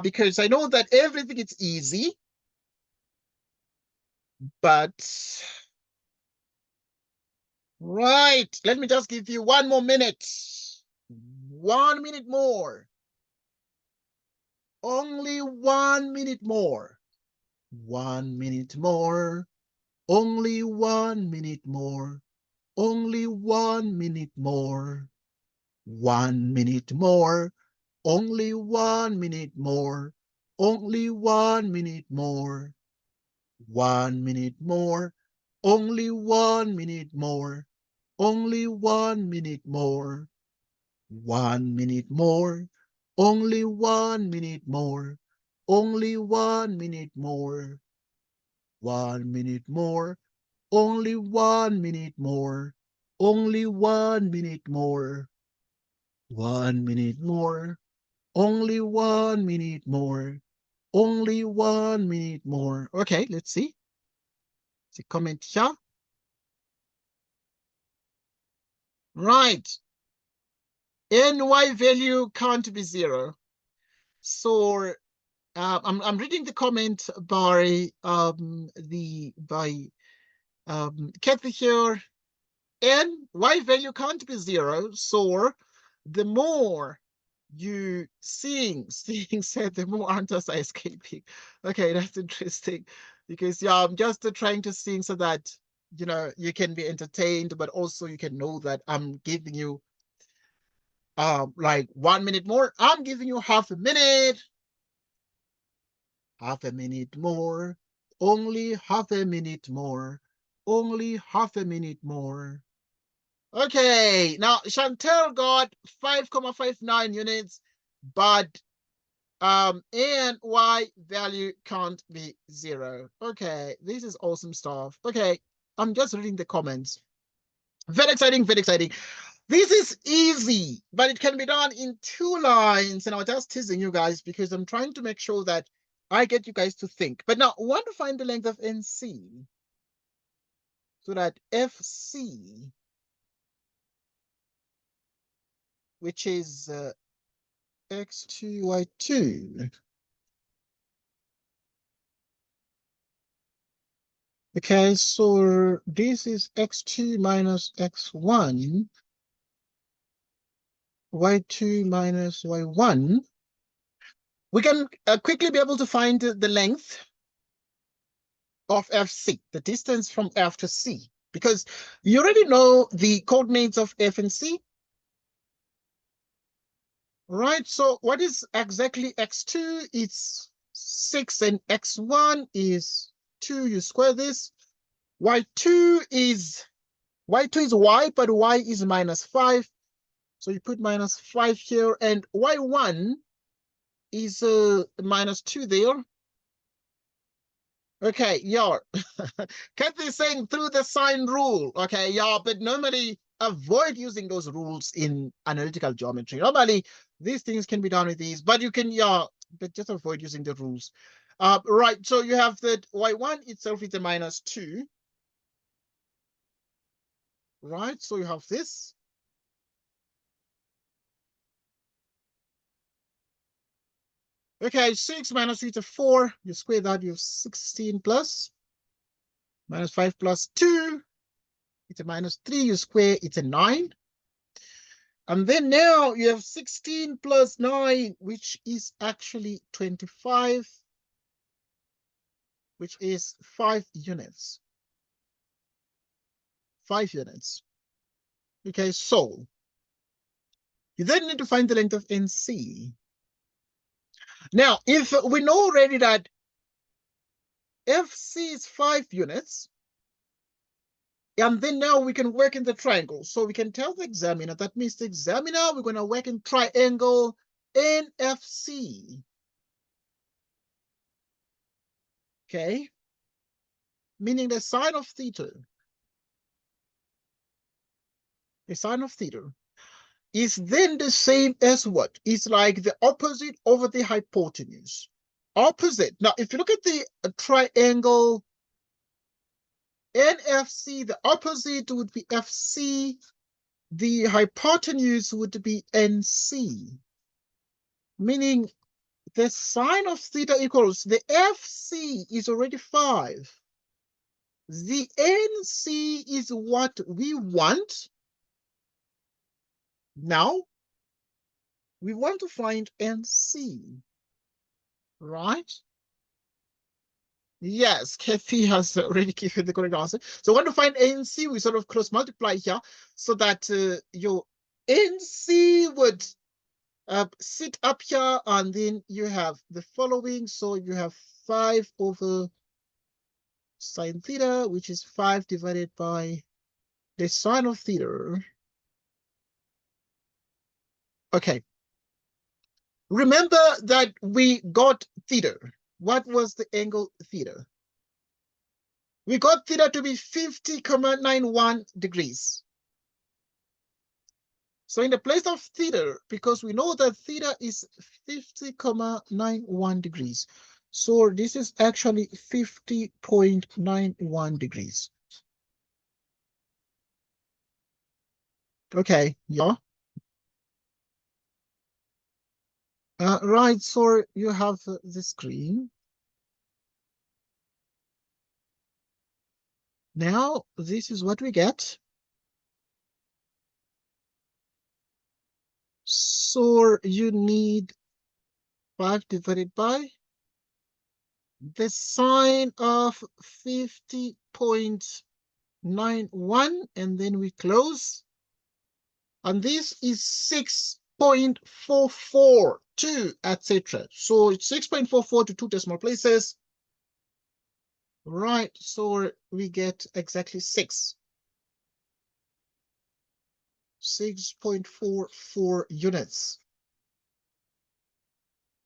Because I know that everything is easy, but right, let me just give you 1 more minute. 1 minute more. Only 1 minute more. 1 minute more. Only 1 minute more. Only 1 minute more. 1 minute more. Only 1 minute more. Only 1 minute more. 1 minute more. Only 1 minute more. Only 1 minute more. 1 minute more. Only 1 minute more. Only 1 minute more. 1 minute more. Only 1 minute more. Only 1 minute more. 1 minute more. Only 1 minute more. Only 1 minute more. Okay, let's see. The comment here. Right. NY value can't be 0. So I'm reading the comment by Kathy here. Y value can't be 0. So the more you seeing said, the more answers are escaping. Okay, that's interesting, because yeah, I'm just trying to sing so that you know you can be entertained, but also you can know that I'm giving you like 1 minute more. I'm giving you half a minute. Half a minute more. Only half a minute more. Only half a minute more. Okay, now Chantel got 5,59 units, but and Y value can't be 0. Okay, this is awesome stuff. Okay, I'm just reading the comments. Very exciting, very exciting. This is easy, but it can be done in 2 lines. And I was just teasing you guys because I'm trying to make sure that I get you guys to think. But now I want to find the length of NC so that FC, which is x2, y2. Okay, so this is x2 minus x1, y2 minus y1. We can quickly be able to find the length of FC, the distance from F to C, because you already know the coordinates of F and C. Right, so what is exactly x2? It's 6 and x1 is 2. You square this. y2 is y, but y is minus 5. So you put minus 5 here, and y1 is minus 2 there. Okay, yeah. Kathy is saying through the sign rule. Okay, yeah, but normally avoid using those rules in analytical geometry. Normally, these things can be done with these, but you can, yeah, but just avoid using the rules. Right, so you have that y1 itself is a minus 2. Right, so you have this. Okay, 6 minus 3 to 4. You square that, you have 16 plus. Minus 5 plus 2. It's a minus 3. You square, it's a 9. And then now you have 16 plus 9, which is actually 25, which is 5 units. 5 units. Okay, so you then need to find the length of NC. Now, if we know already that FC is 5 units, and then now we can work in the triangle. So we can tell the examiner, that means the examiner, we're going to work in triangle NFC. Okay, meaning the sine of theta. The sine of theta is then the same as what? It's like the opposite over the hypotenuse. Opposite. Now, if you look at the triangle NFC, the opposite would be FC. The hypotenuse would be NC. Meaning the sine of theta equals the FC is already 5. The NC is what we want. Now, we want to find NC, right? Yes, Kathy has already given the correct answer. So want to find NC, we sort of cross multiply here so that your NC would sit up here, and then you have the following. So you have 5 over sine theta, which is 5 divided by the sine of theta. Okay. Remember that we got theta. What was the angle theta? We got theta to be 50,91 degrees. So in the place of theta, because we know that theta is 50,91 degrees. So this is actually 50.91 degrees. Okay, yeah. Right, so you have the screen. Now, this is what we get. So you need 5 divided by the sine of 50.91, and then we close. And this is 6.442, etc. So it's 6.44 to 2 decimal places. Right, so we get exactly 6. 6.44 units.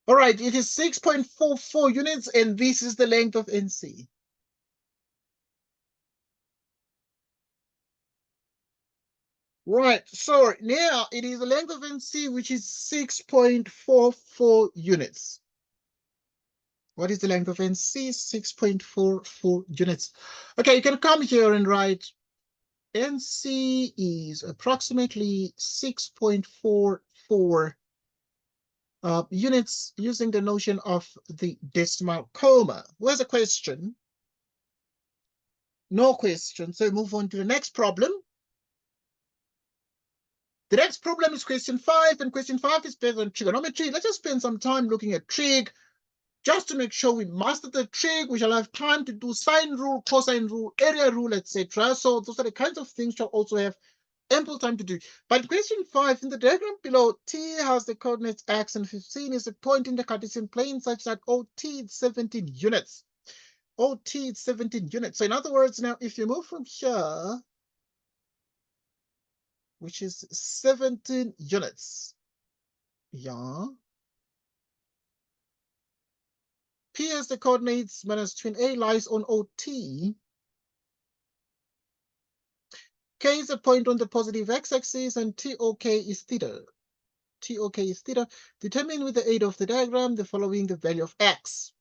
All right, it is 6.44 units, and this is the length of NC. Right, so now it is the length of NC, which is 6.44 units. What is the length of NC? 6.44 units. Okay, you can come here and write NC is approximately 6.44 units using the notion of the decimal comma. Where's the question? No question. So move on to the next problem. The next problem is question 5, and question 5 is based on trigonometry. Let's just spend some time looking at trig, just to make sure we master the trig. We shall have time to do sine rule, cosine rule, area rule, etc. So those are the kinds of things you'll also have ample time to do. But question 5, in the diagram below, T has the coordinates x and 15 is a point in the Cartesian plane such that OT is 17 units. OT is 17 units. So in other words, now if you move from here, which is 17 units, yeah, P as the coordinates minus twin A lies on OT. K is a point on the positive x-axis, and TOK is theta. TOK is theta. Determine with the aid of the diagram the following the value of x.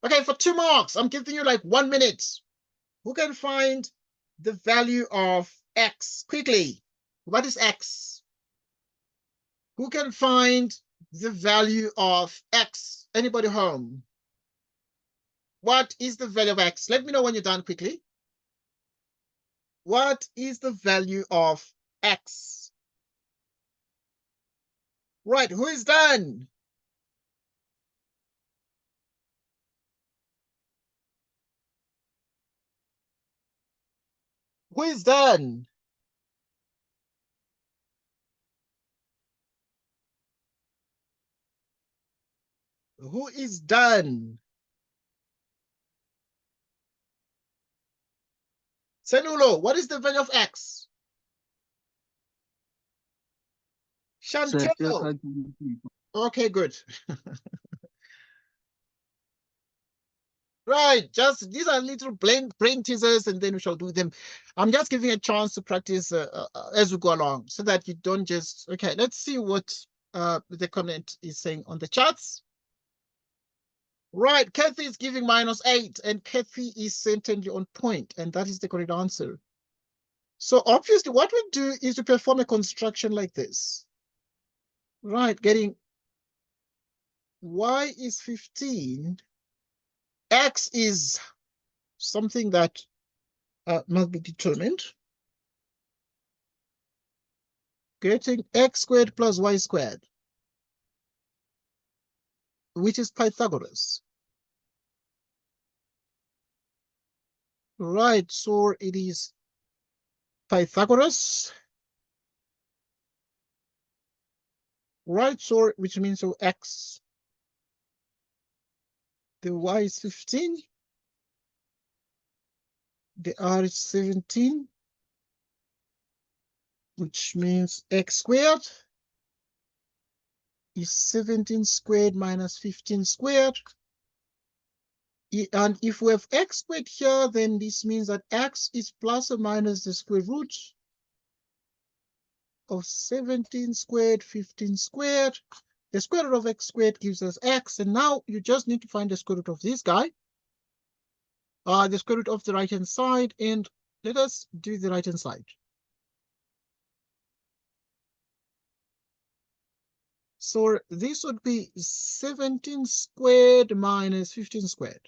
Okay, for 2 marks, I'm giving you like 1 minute. Who can find the value of x quickly? What is x? Who can find the value of x? Anybody home? What is the value of x? Let me know when you're done quickly. What is the value of x? Right, who is done? Who is done? Who is done? Senulo, what is the value of x? Chantel. Okay, good. Right, just these are little brain teasers, and then we shall do them. I'm just giving a chance to practice as we go along, so that you don't just. Okay, let's see what the comment is saying on the charts. Right, Kathy is giving -8, and Kathy is certainly on point, and that is the correct answer. So obviously, what we do is to perform a construction like this. Right, getting y is 15. X is something that must be determined. Getting x squared plus y squared, which is Pythagoras. Right, so it is Pythagoras. Right, so which means so x, the y is 15, the r is 17, which means x squared is 17 squared minus 15 squared. And if we have x squared here, then this means that x is plus or minus the square root of 17 squared, 15 squared. The square root of x squared gives us x, and now you just need to find the square root of this guy, the square root of the right-hand side, and let us do the right-hand side. So this would be 17 squared minus 15 squared.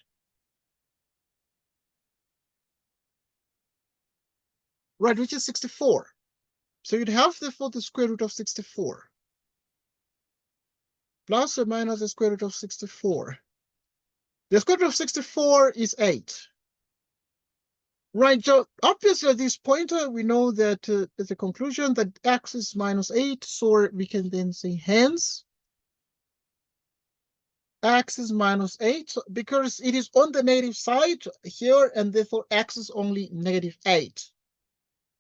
Right, which is 64. So you'd have therefore the square root of 64. Plus or minus the square root of 64. The square root of 64 is 8. Right, so obviously at this point, we know that there's a conclusion that x is -8, so we can then say hence x is -8 because it is on the negative side here, and therefore x is only -8.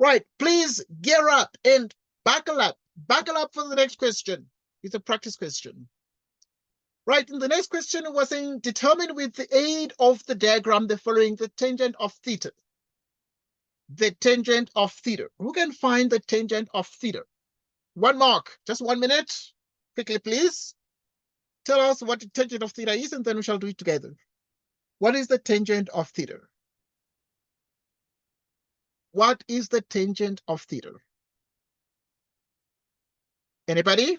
Right, please gear up and buckle up. Buckle up for the next question. It's a practice question. Right, in the next question, we're saying determine with the aid of the diagram the following: the tangent of theta. The tangent of theta. Who can find the tangent of theta? 1 mark, just 1 minute. Quickly, please. Tell us what the tangent of theta is, and then we shall do it together. What is the tangent of theta? What is the tangent of theta? Anybody?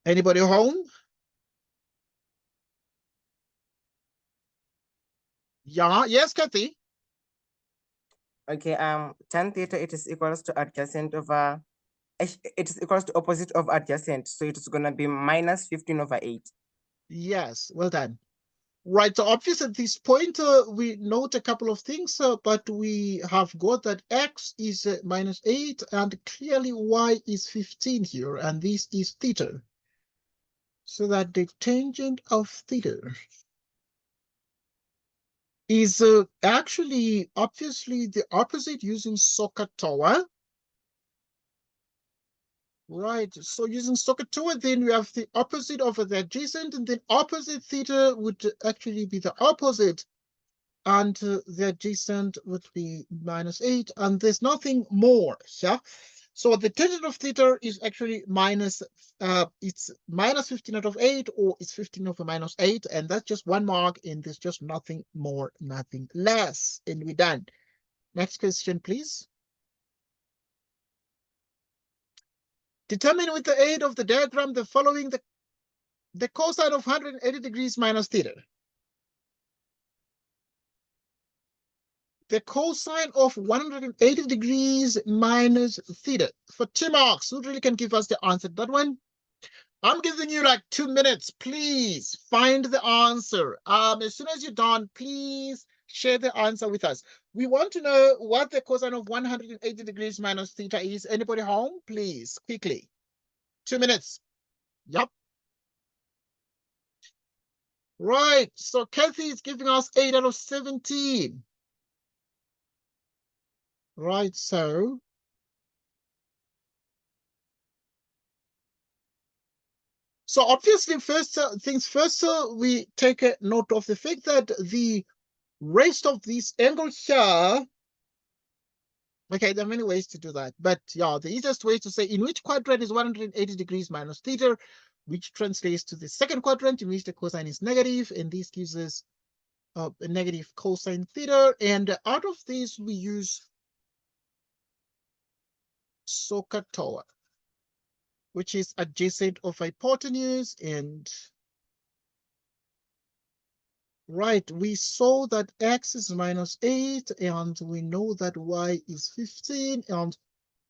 Anybody home? Yeah, yes, Kathy. Okay, tan theta, it is equals to adjacent over, it is equals to opposite of adjacent. So it is gonna be minus 15 over 8. Yes, well done. Right, so obviously at this point, we note a couple of things, but we have got that x is minus 8, and clearly y is 15 here, and this is theta. So that the tangent of theta is actually obviously the opposite using SOHCAHTOA. Right, so using SOHCAHTOA, then we have the opposite of the adjacent, and then opposite theta would actually be the opposite, and the adjacent would be minus 8, and there's nothing more. Yeah, so the tangent of theta is actually minus, it's minus 15 out of 8, or it's 15 over minus 8, and that's just one mark, and there's just nothing more, nothing less, and we're done. Next question, please. Determine with the aid of the diagram the following: the cosine of 180 degrees minus theta. The cosine of 180 degrees minus theta. For 2 marks, who really can give us the answer to that one? I'm giving you like 2 minutes. Please find the answer. As soon as you're done, please share the answer with us. We want to know what the cosine of 180 degrees minus theta is. Anybody home? Please, quickly. 2 minutes. Yep. Right. So Kathy is giving us 8 out of 17. Right. So obviously, first things first, we take a note of the fact that the rest of this angle here, okay, there are many ways to do that, but yeah, the easiest way is to say in which quadrant is 180 degrees minus theta, which translates to the second quadrant in which the cosine is negative, and this gives us a negative cosine theta, and out of this we use SOHCAHTOA, which is adjacent of hypotenuse. And right, we saw that x is minus 8, and we know that y is 15, and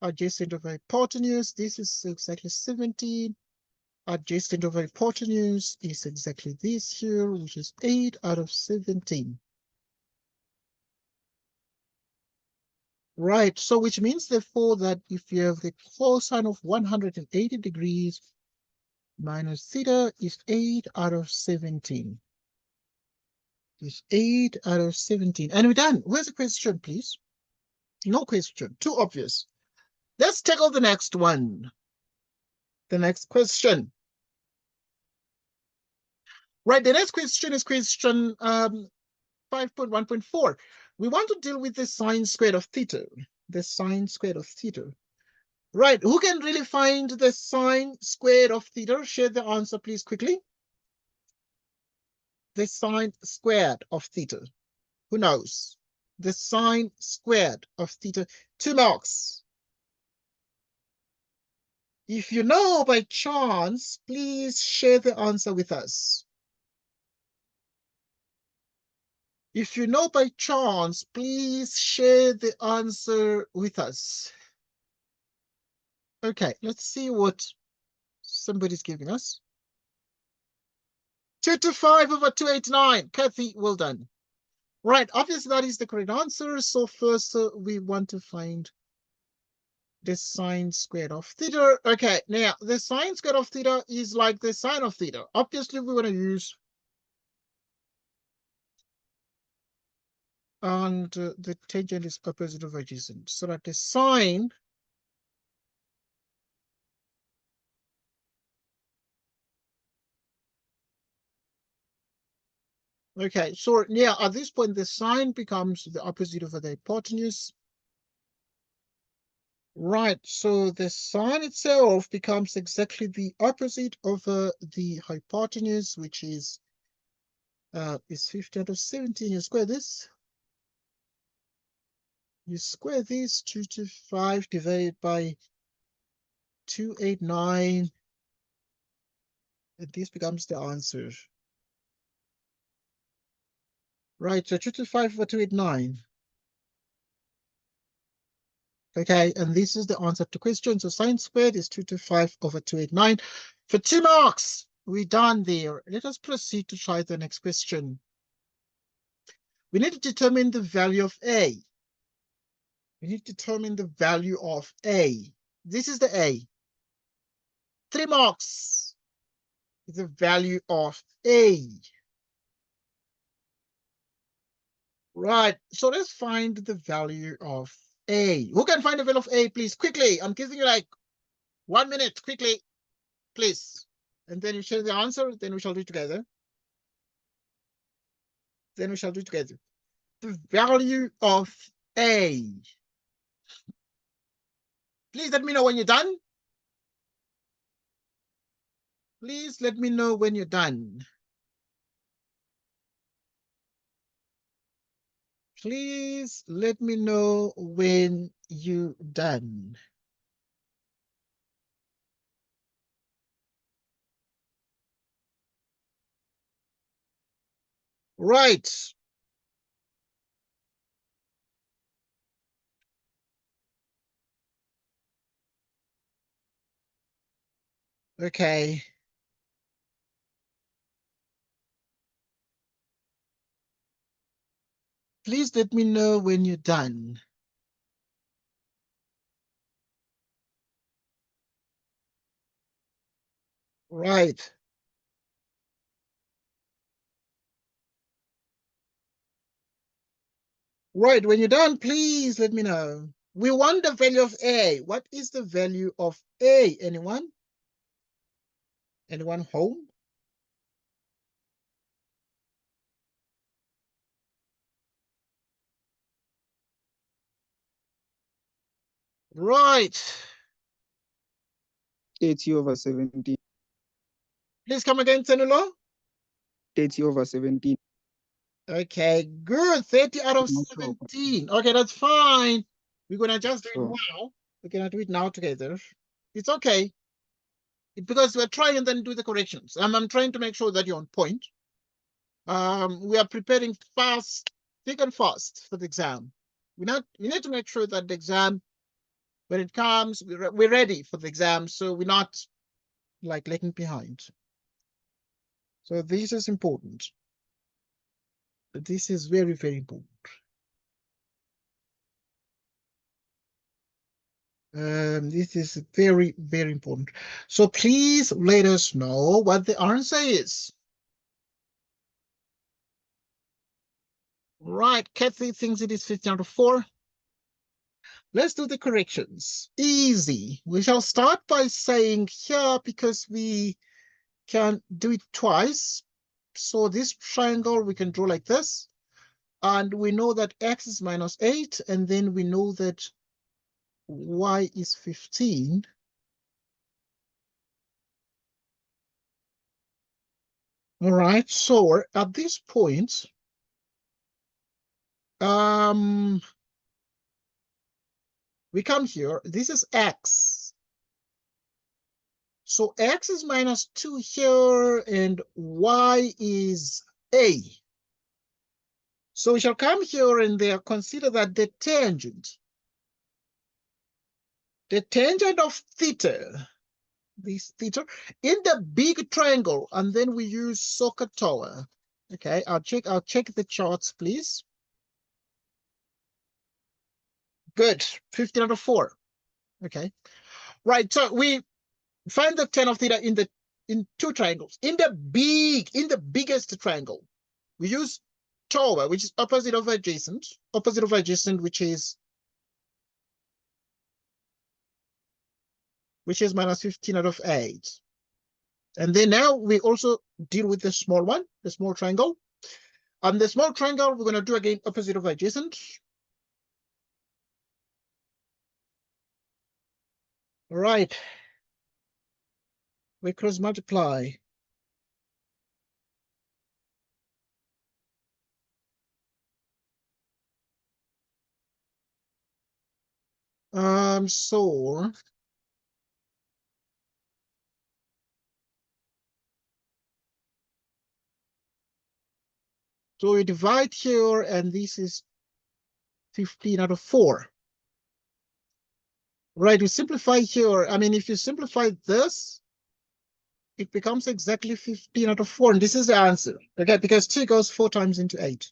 adjacent of hypotenuse, this is exactly 17. Adjacent of hypotenuse is exactly this here, which is 8 out of 17. Right, so which means therefore that if you have the cosine of 180 degrees minus theta is 8 out of 17. Is 8 out of 17. And we're done. Where's the question, please? No question. Too obvious. Let's tackle the next one. The next question. Right, the next question is question 5.1.4. We want to deal with the sine squared of theta. The sine squared of theta. Right, who can really find the sine squared of theta? Share the answer, please, quickly. The sine squared of theta. Who knows? The sine squared of theta. 2 marks. If you know by chance, please share the answer with us. If you know by chance, please share the answer with us. Okay, let's see what somebody's giving us. 2 to 5 over 289. Kathy, well done. Right, obviously that is the correct answer. So first we want to find the sine squared of theta. Okay, now the sine squared of theta is like the sine of theta. Obviously we want to use, and the tangent is opposite of adjacent, so that the sine okay, so yeah, at this point the sine becomes the opposite of the hypotenuse. Right, so the sine itself becomes exactly the opposite of the hypotenuse, which is 50 out of 17. You square this. You square this, 2 to 5 divided by 289. And this becomes the answer. Right, so 2 to 5 over 289. Okay, and this is the answer to question. So sine squared is 2 to 5 over 289. For 2 marks, we're done there. Let us proceed to try the next question. We need to determine the value of A. We need to determine the value of A. This is the A. 3 marks is the value of A. Right, so let's find the value of A. Who can find the value of A, please? Quickly, I'm giving you like 1 minute, quickly, please. And then you share the answer, then we shall do it together. Then we shall do it together. The value of A. Please let me know when you're done. Please let me know when you're done. Please let me know when you're done. Right. Okay. Please let me know when you're done. Right. Right, when you're done, please let me know. We want the value of A. What is the value of A? Anyone? Anyone home? Right. 30 over 17. Please come again, Tenulo. 30 over 17. Okay, good. 30 out of Not sure. 17. Okay, that's fine. We're gonna just do it Sure. now. We're gonna do it now together. It's okay. Because we're trying and then do the corrections. I'm trying to make sure that you're on point. We are preparing fast, thick and fast for the exam. We need to make sure that the exam, when it comes, we're ready for the exam, so we're not like lagging behind. So this is important. This is very, very important. This is very, very important. So please let us know what the answer is. Right, Kathy thinks it is 15 out of 4. Let's do the corrections. Easy. We shall start by saying here, because we can do it twice. So this triangle we can draw like this. And we know that x is minus 8. And then we know that y is 15. All right. So at this point, we come here. This is x. So x is minus 2 here, and y is a. So we shall come here and there, consider that the tangent of theta, this theta, in the big triangle, and then we use SOHCAHTOA. Okay, I'll check the charts, please. Good, 15 out of 4. Okay, right. So we find the tan of theta in two triangles. In the biggest triangle, we use TOA, which is opposite of adjacent, which is minus 15 out of 8. And then now we also deal with the small one, the small triangle. On the small triangle, we're going to do again opposite of adjacent. All right. We cross multiply. So So we divide here, and this is 15 out of 4. Right, we simplify here. I mean, if you simplify this, it becomes exactly 15 out of 4. And this is the answer, okay? Because 2 goes 4 times into 8,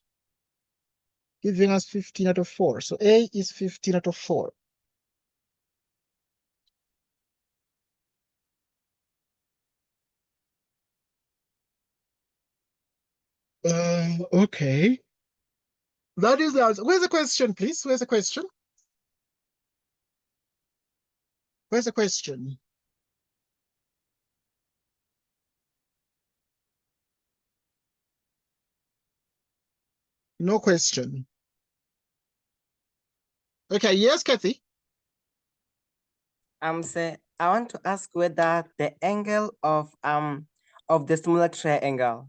giving us 15 out of 4. So A is 15 out of 4. Okay. That is the answer. Where's the question, please? Where's the question? Where's the question? No question. Okay, yes, Kathy. Sir, I want to ask whether the angle of the smaller triangle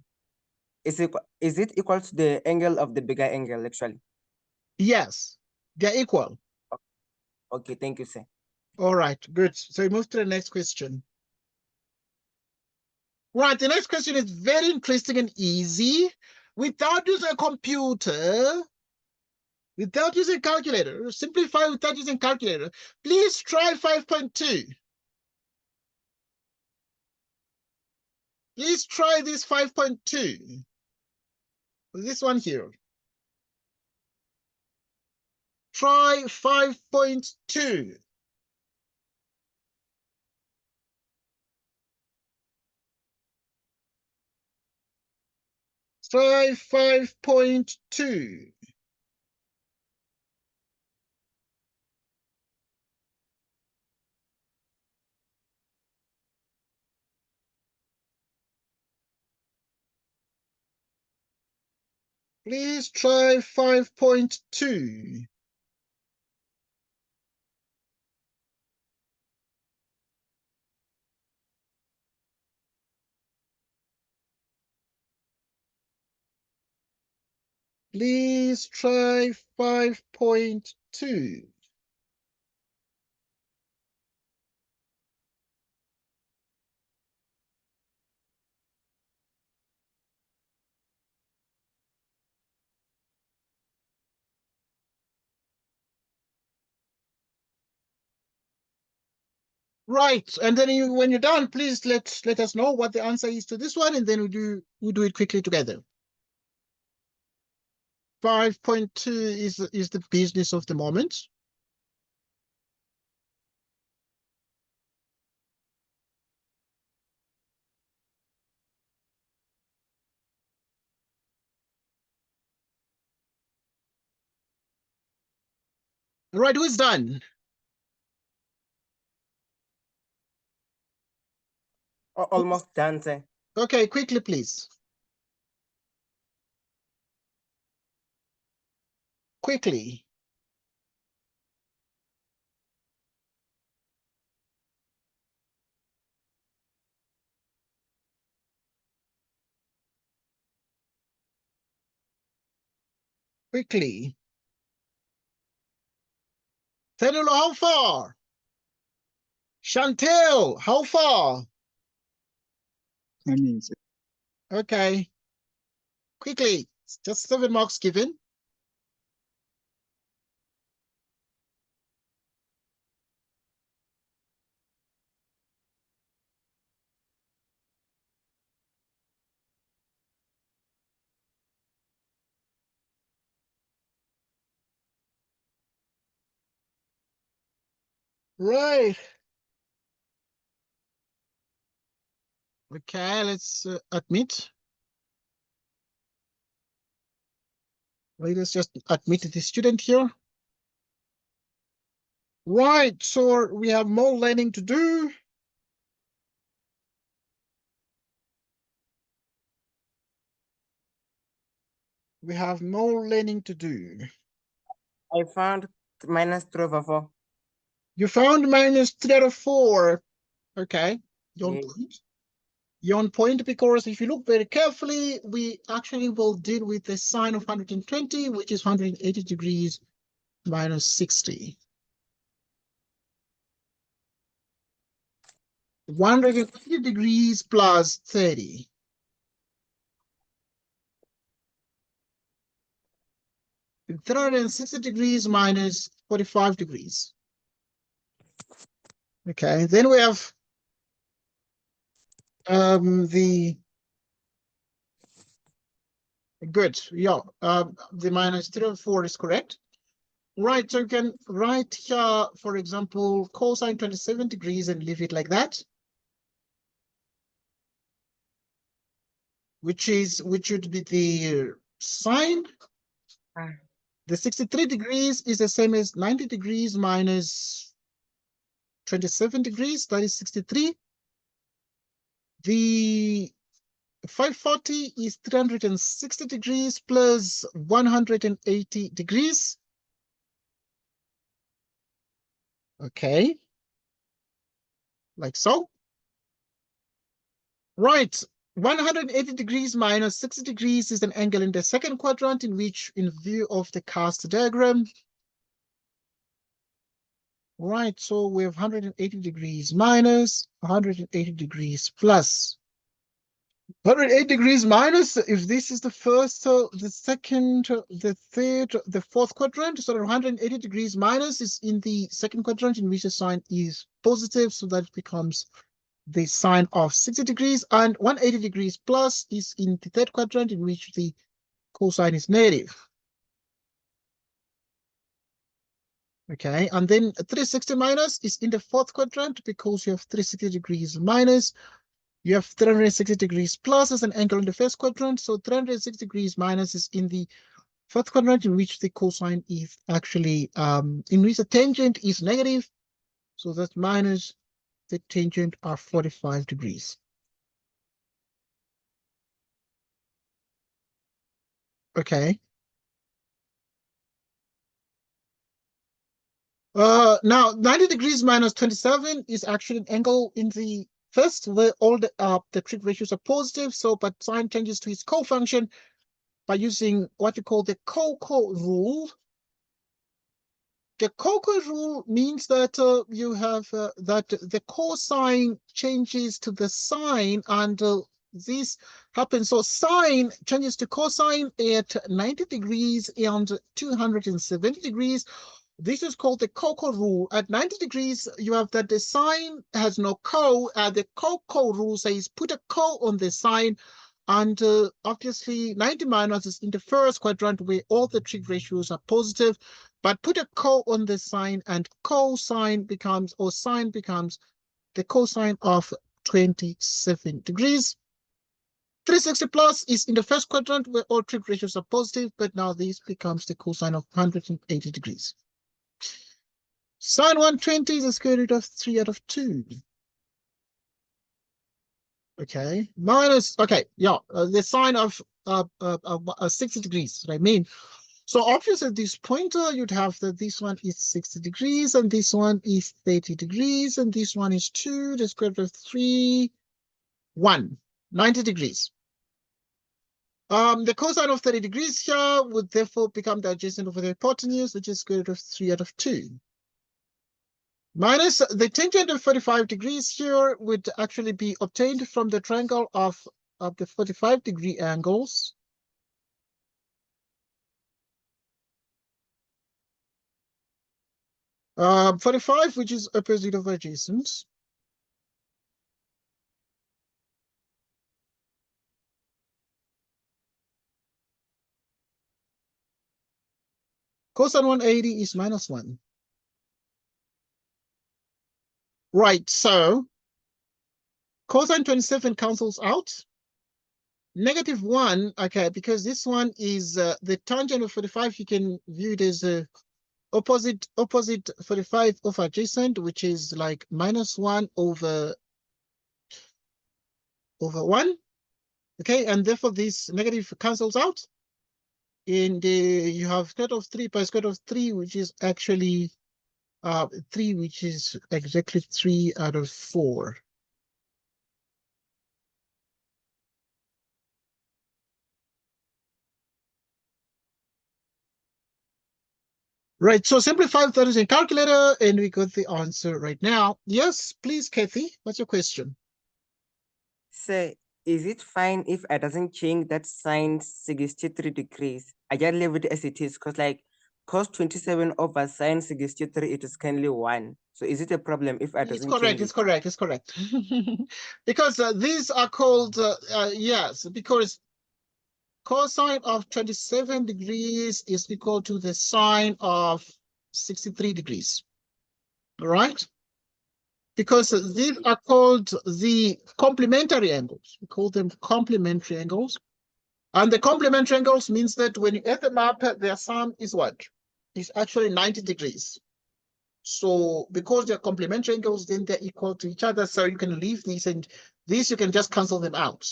is it equal to the angle of the bigger angle actually? Yes, they're equal. Okay, thank you, sir. All right, good. So we move to the next question. Right, the next question is very interesting and easy. Without using a computer, without using calculator, simplify without using calculator, please try 5.2. Please try this 5.2. This one here. Try 5.2. Try 5.2. Please try 5.2. Please try 5.2. Right, and then when you're done, please let us know what the answer is to this one, and then we do it quickly together. 5.2 is the business of the moment. Right, who's done? Almost done, sir. Okay, quickly, please. Quickly. Quickly. Tenulo, how far? Chantel, how far? I mean, sir. Okay. Quickly. It's just 7 marks given. Right. Okay, let's admit. Wait, let's just admit the student here. Right, so we have more learning to do. We have more learning to do. I found minus 3 over 4. You found minus 3 out of 4. Okay, you're on Yeah. point. You're on point because if you look very carefully, we actually will deal with the sine of 120, which is 180 degrees minus 60. 180 degrees plus 30. 360 degrees minus 45 degrees. Okay, then we have the good, yeah, the minus 304 is correct. Right, so you can write here, for example, cosine 27 degrees and leave it like that. Which would be the sine. The 63 degrees is the same as 90 degrees minus 27 degrees, that is 63. The 540 is 360 degrees plus 180 degrees. Okay, like so. Right, 180 degrees minus 60 degrees is an angle in the second quadrant, in which, in view of the cast diagram, right, so we have 180 degrees minus 180 degrees plus 180 degrees minus, if this is the first, the second, the third, the fourth quadrant, so 180 degrees minus is in the second quadrant, in which the sign is positive, so that becomes the sine of 60 degrees, and 180 degrees plus is in the third quadrant, in which the cosine is negative. Okay, and then 360 minus is in the fourth quadrant, because you have 360 degrees minus, you have 360 degrees plus as an angle in the first quadrant, so 360 degrees minus is in the fourth quadrant, in which the cosine is actually, in which the tangent is negative, so that's minus the tangent of 45 degrees. Okay. Now 90 degrees minus 27 is actually an angle in the first, where all the trig ratios are positive. So, but sine changes to its co-function by using what you call the Coco rule. The Coco rule means that you have that the cosine changes to the sine, and this happens. So sine changes to cosine at 90 degrees and 270 degrees. This is called the Coco rule. At 90 degrees, you have that the sine has no co. The Coco rule says put a co on the sine, and obviously 90 minus is in the first quadrant, where all the trig ratios are positive. But put a co on the sine, and cosine becomes, or sine becomes, the cosine of 27 degrees. 360 plus is in the first quadrant, where all trig ratios are positive, but now this becomes the cosine of 180 degrees. Sine 120 is the square root of 3 out of 2. Okay, minus, okay, yeah, the sine of 60 degrees, what I mean. So obviously at this pointer, you'd have that this one is 60 degrees, and this one is 30 degrees, and this one is 2, the square root of 3, 1, 90 degrees. The cosine of 30 degrees here would therefore become the adjacent over the hypotenuse, which is square root of 3 out of 2. Minus the tangent of 45 degrees here would actually be obtained from the triangle of the 45-degree angles. Uh, 45, which is opposite of adjacent. Cosine 180 is minus 1. Right, so cosine 27 cancels out. Negative 1, okay, because this one is the tangent of 45, you can view it as opposite 45 of adjacent, which is like minus 1 over 1. Okay, and therefore this negative cancels out. And you have square root of 3 by square root of 3, which is actually 3, which is exactly 3 out of 4. Right, so simplify that is in calculator, and we got the answer right now. Yes, please, Kathy, what's your question? Say, is it fine if I doesn't change that sine 63 degrees? I just leave it as it is, because like cos 27 over sine 63, it is kindly 1. So is it a problem if I It's doesn't correct, change it's it? correct, it's correct. Because these are called, yes, because cosine of 27 degrees is equal to the sine of 63 degrees, all right? Because these are called the complementary angles. We call them complementary angles. And the complementary angles means that when you add them up, their sum is what? It's actually 90 degrees. So because they're complementary angles, then they're equal to each other. So you can leave these, and these you can just cancel them out.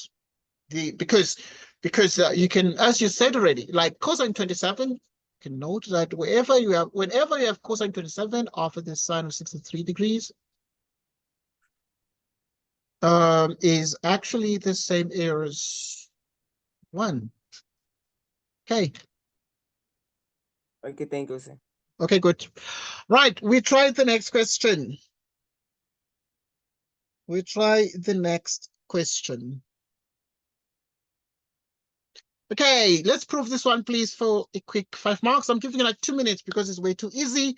Because you can, as you said already, like cosine 27, you can note that whenever you have cosine 27 after the sine of 63 degrees, is actually the same as 1. Okay. Okay, thank you, sir. Okay, good. Right, we try the next question. We try the next question. Okay, let's prove this one, please, for a quick 5 marks. I'm giving you like 2 minutes because it's way too easy.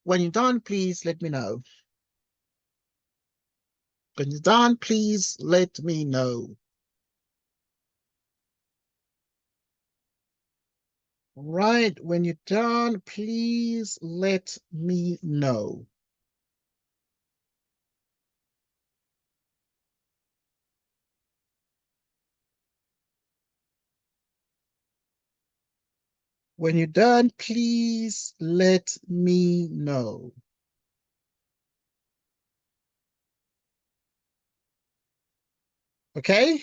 When you're done, please let me know. When you're done, please let me know. All right, when you're done, please let me know. When you're done, please let me know. Okay?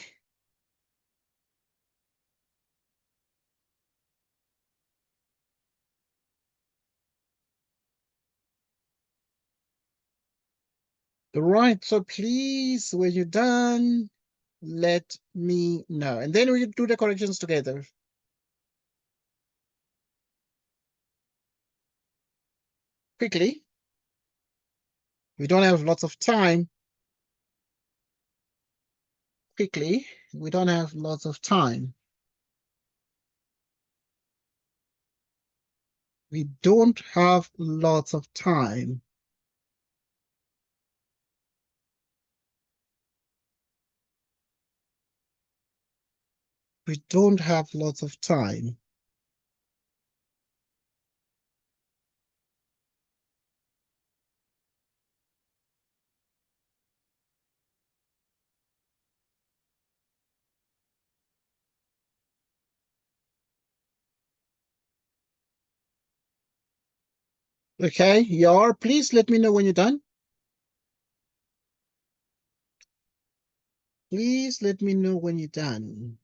All right, so please, when you're done, let me know. And then we do the corrections together. Quickly. We don't have lots of time. Quickly. We don't have lots of time. We don't have lots of time. We don't have lots of time. Okay, Yar, please let me know when you're done. Please let me know when you're done.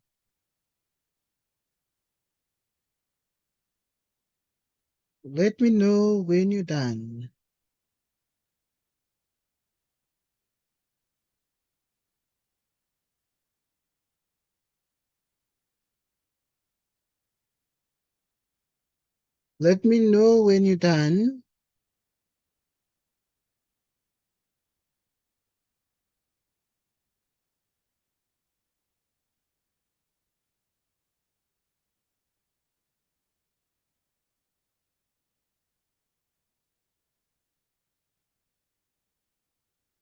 Let me know when you're done. Let me know when you're done.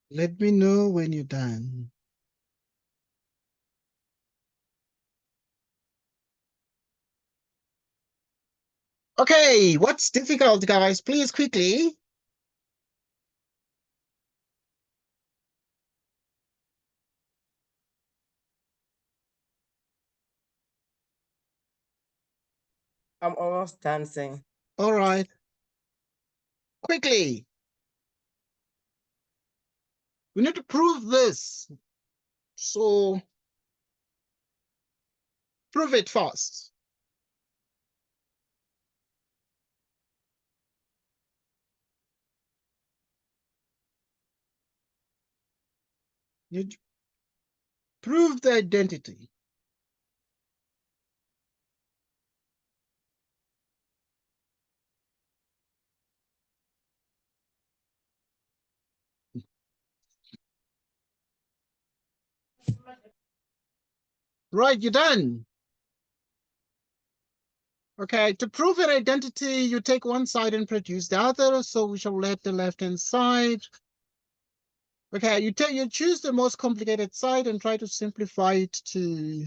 Let me know when you're done. Okay, what's difficult, guys? Please quickly. I'm almost done, sir. All right. Quickly. We need to prove this. So prove it fast. You prove the identity. Right, you're done. Okay, to prove an identity, you take one side and produce the other. So we shall let the left-hand side. Okay, you choose the most complicated side and try to simplify it to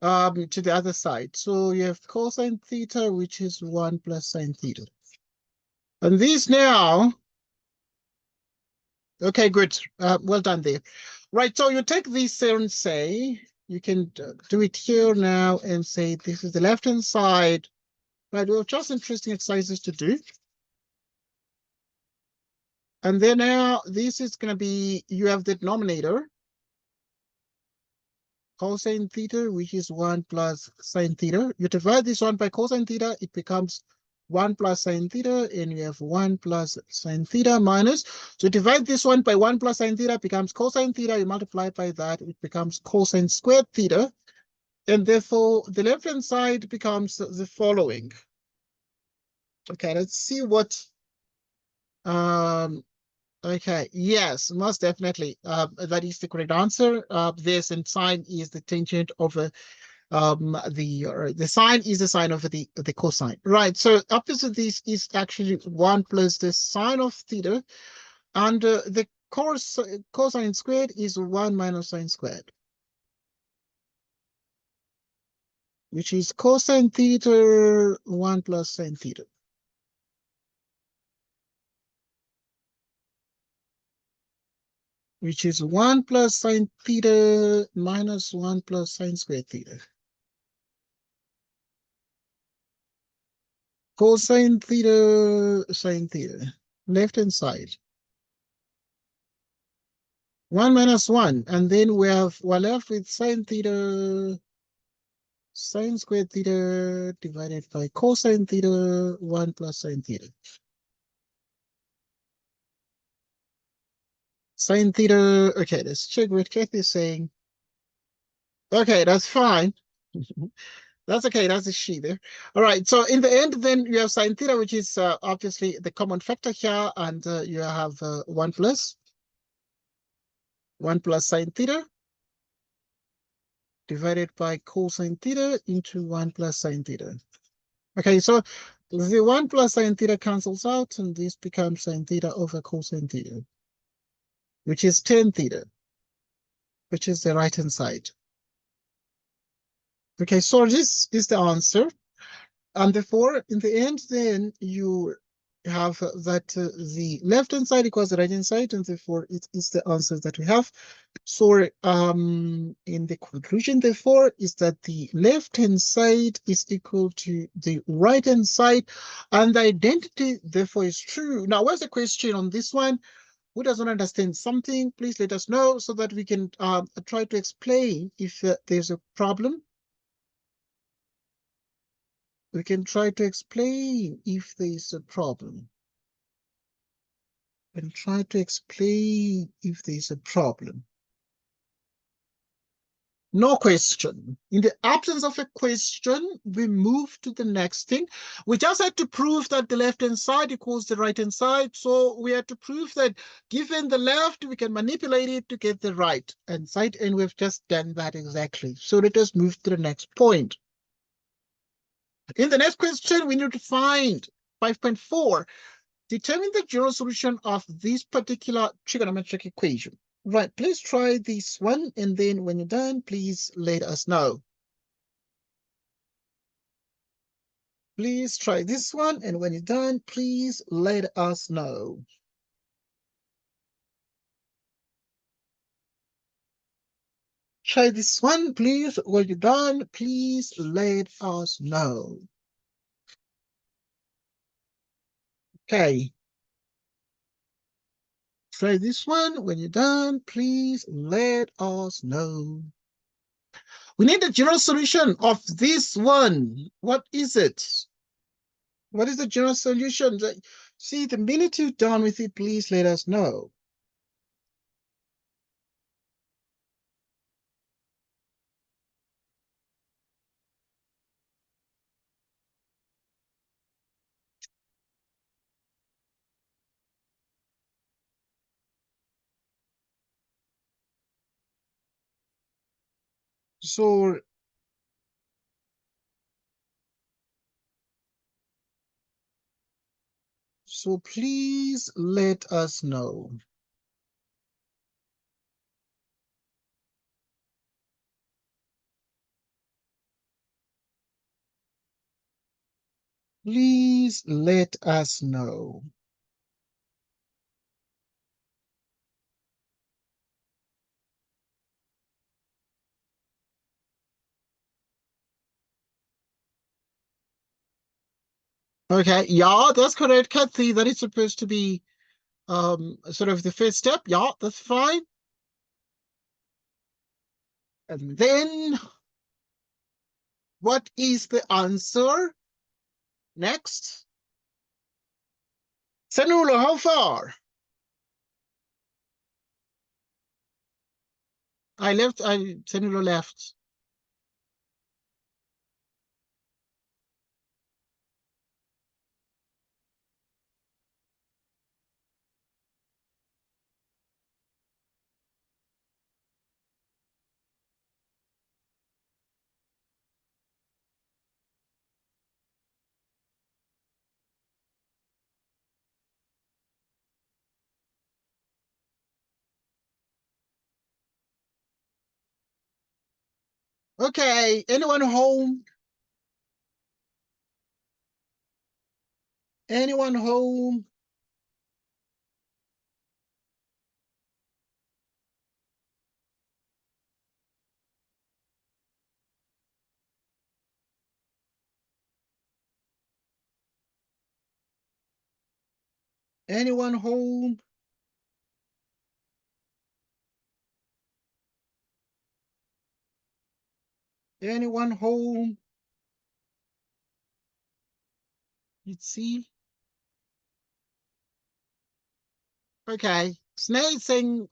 the other side. So you have cosine theta, which is 1 plus sine theta. And these now, okay, good. Well done there. Right, so you take these here and say, you can do it here now and say this is the left-hand side. Right, well, just interesting exercises to do. And then now this is going to be, you have the denominator, cosine theta, which is 1 plus sine theta. You divide this one by cosine theta, it becomes 1 plus sine theta, and you have 1 plus sine theta minus. So divide this one by 1 plus sine theta, becomes cosine theta. You multiply by that, it becomes cosine squared theta. And therefore, the left-hand side becomes the following. Okay, let's see what... Okay, yes, most definitely. That is the correct answer. This and sine is the tangent over the sine is the sine over the cosine. Right. So opposite this is actually 1 plus the sine of theta, and the cosine squared is 1 minus sine squared, which is cosine theta 1 plus sine theta. Which is 1 plus sine theta minus 1 plus sine squared theta. Cosine theta, sine theta, left-hand side. 1 minus 1, and then we're left with sine theta, sine squared theta divided by cosine theta, 1 plus sine theta. Sine theta, okay, let's check what Kathy is saying. Okay, that's fine. That's okay, that's a she there. All right, so in the end, then you have sine theta, which is obviously the common factor here, and you have 1 plus sine theta divided by cosine theta into 1 plus sine theta. Okay, so the 1 plus sine theta cancels out, and this becomes sine theta over cosine theta, which is tan theta, which is the right-hand side. Okay, so this is the answer. And therefore, in the end, then you have that the left-hand side equals the right-hand side, and therefore it is the answer that we have. So in the conclusion, therefore, is that the left-hand side is equal to the right-hand side, and the identity, therefore, is true. Now, what's the question on this one? Who doesn't understand something, please let us know so that we can try to explain if there's a problem. We can try to explain if there is a problem. And try to explain if there is a problem. No question. In the absence of a question, we move to the next thing. We just had to prove that the left-hand side equals the right-hand side. So we had to prove that given the left, we can manipulate it to get the right-hand side. And we've just done that exactly. So let us move to the next point. In the next question, we need to find 5.4. Determine the general solution of this particular trigonometric equation. Right, please try this one, and then when you're done, please let us know. Please try this one, and when you're done, please let us know. Try this one, please. When you're done, please let us know. Okay. Try this one. When you're done, please let us know. We need the general solution of this one. What is it? What is the general solution? See, the minute you're done with it, please let us know. So please let us know. Please let us know. Okay, yeah, that's correct, Kathy. That is supposed to be sort of the first step. Yeah, that's fine. And then what is the answer? Next. Sanulo, how far? Sanulo left. Okay, anyone home? Anyone home? Anyone home? Anyone home? Let's see. Okay, Snake saying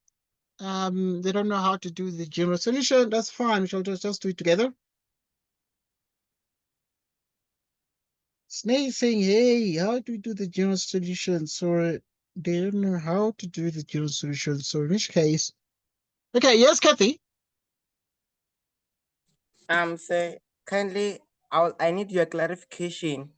they don't know how to do the general solution. That's fine. We shall just do it together. Snake saying, hey, how do we do the general solution? So they don't know how to do the general solution. So in which case, okay, yes, Kathy. So kindly, I need your clarification.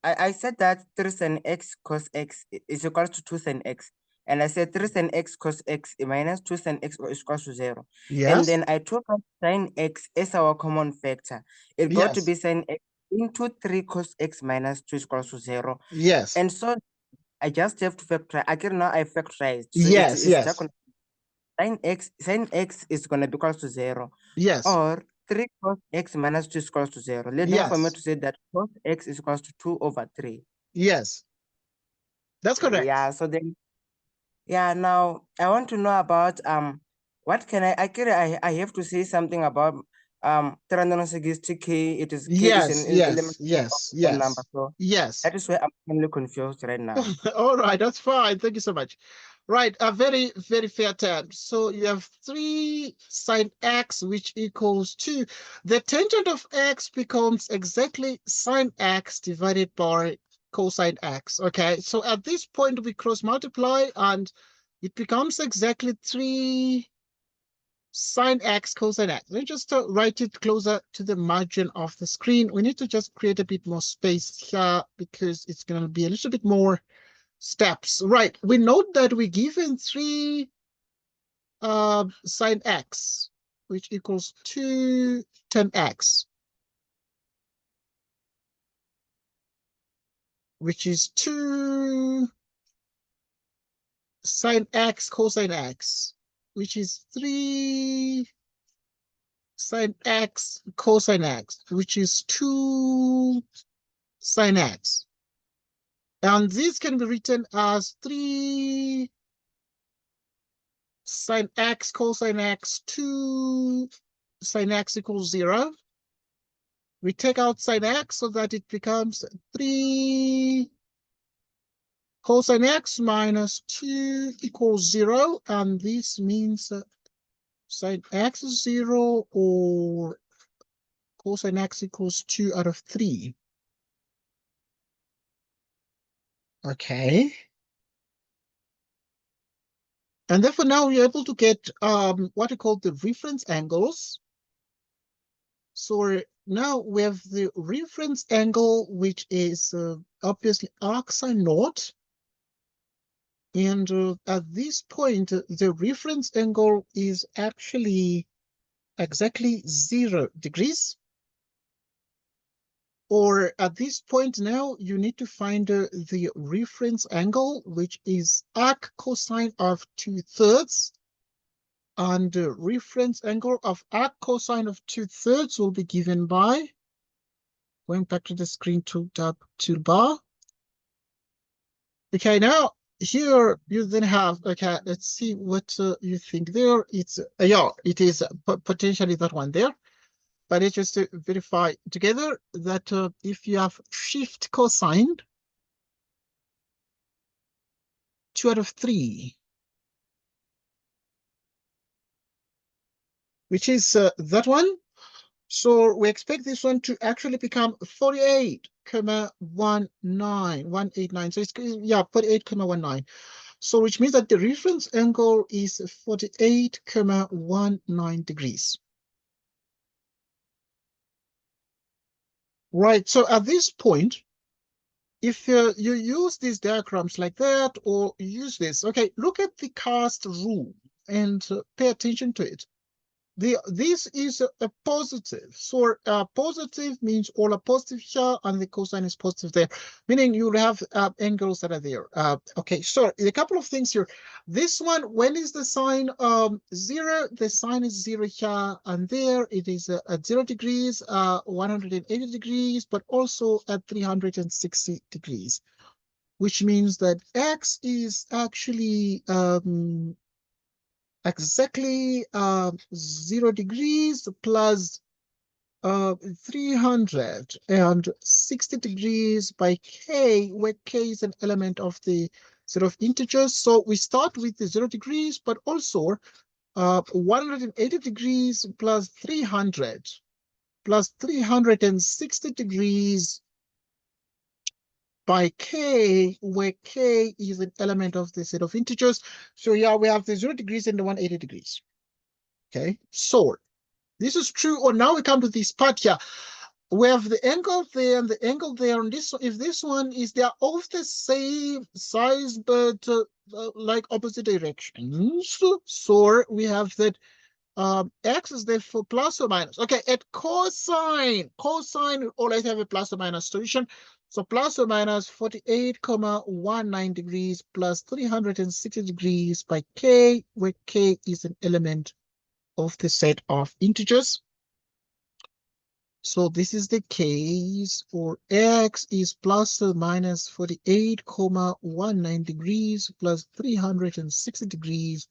I said that 3 sin x cos x is equal to 2 sin x. And I said 3 sin x cos x minus 2 sin x is equal to 0. And Yes. then I took out sin x as our common factor. It got to Yes. be sin x into 3 cos x minus 2 is equal to 0. Yes. And so I just have to factorize. Again, now I factorized. So Yes. it's just Yes. sin x is going to be equal to 0. Yes. Or 3 cos x minus 2 is equals to 0, leading for me Yes. to say that cos x is equals to 2 over 3. Yes. That's correct. Yeah, so then, yeah, now I want to know about what can I have to say something about 360k. It is k is Yes. an element Yes. of number. Yes. So Yes. that is why I'm really confused right now. All right, that's fine. Thank you so much. Right, a very, very fair term. So you have 3 sine x, which equals 2. The tangent of x becomes exactly sine x divided by cosine x. Okay, so at this point, we cross multiply and it becomes exactly 3 sine x cosine x. Let me just write it closer to the margin of the screen. We need to just create a bit more space here because it's going to be a little bit more steps. Right, we note that we're given 3 sine x, which equals 2 tan x, which is 2 sine x cosine x, which is 3 sine x cosine x, which is 2 sine x. And this can be written as 3 sine x cosine x, 2 sine x equals 0. We take out sine x so that it becomes 3 cosine x minus 2 equals 0. And this means sine x is 0 or cosine x equals 2 out of 3. Okay. And therefore now we're able to get what we call the reference angles. So now we have the reference angle, which is obviously arcsine naught. And at this point, the reference angle is actually exactly 0 degrees. Or at this point now, you need to find the reference angle, which is arc cosine of 2/3. And the reference angle of arc cosine of 2/3 will be given by, going back to the screen toolbar. Okay, now here you then have, okay, let's see what you think there. It's, yeah, it is potentially that one there. But it's just to verify together that if you have shift cosine 2/3, which is that one. So we expect this one to actually become 48,189. So it's, yeah, 48,19. So which means that the reference angle is 48,19 degrees. Right, so at this point, if you use these diagrams like that, or use this, okay, look at the cast rule and pay attention to it. This is a positive. So positive means all are positive here, and the cosine is positive there, meaning you have angles that are there. Okay, so a couple of things here. This one, when is the sign 0? The sign is 0 here, and there it is at 0 degrees, 180 degrees, but also at 360 degrees, which means that x is actually exactly 0 degrees plus 360 degrees by k, where k is an element of the set of integers. So we start with the 0 degrees, but also 180 degrees plus 300 plus 360 degrees by k, where k is an element of the set of integers. So yeah, we have the 0 degrees and the 180 degrees. Okay, so this is true. Or now we come to this part here. We have the angle there and the angle there. And this, if this one is, they're of the same size, but like opposite directions. So we have that x is therefore plus or minus. Okay, at cosine, we always have a plus or minus solution. So plus or minus 48,19 degrees plus 360 degrees by k, where k is an element of the set of integers. So this is the case for x is plus or minus 48,19 degrees plus 360 degrees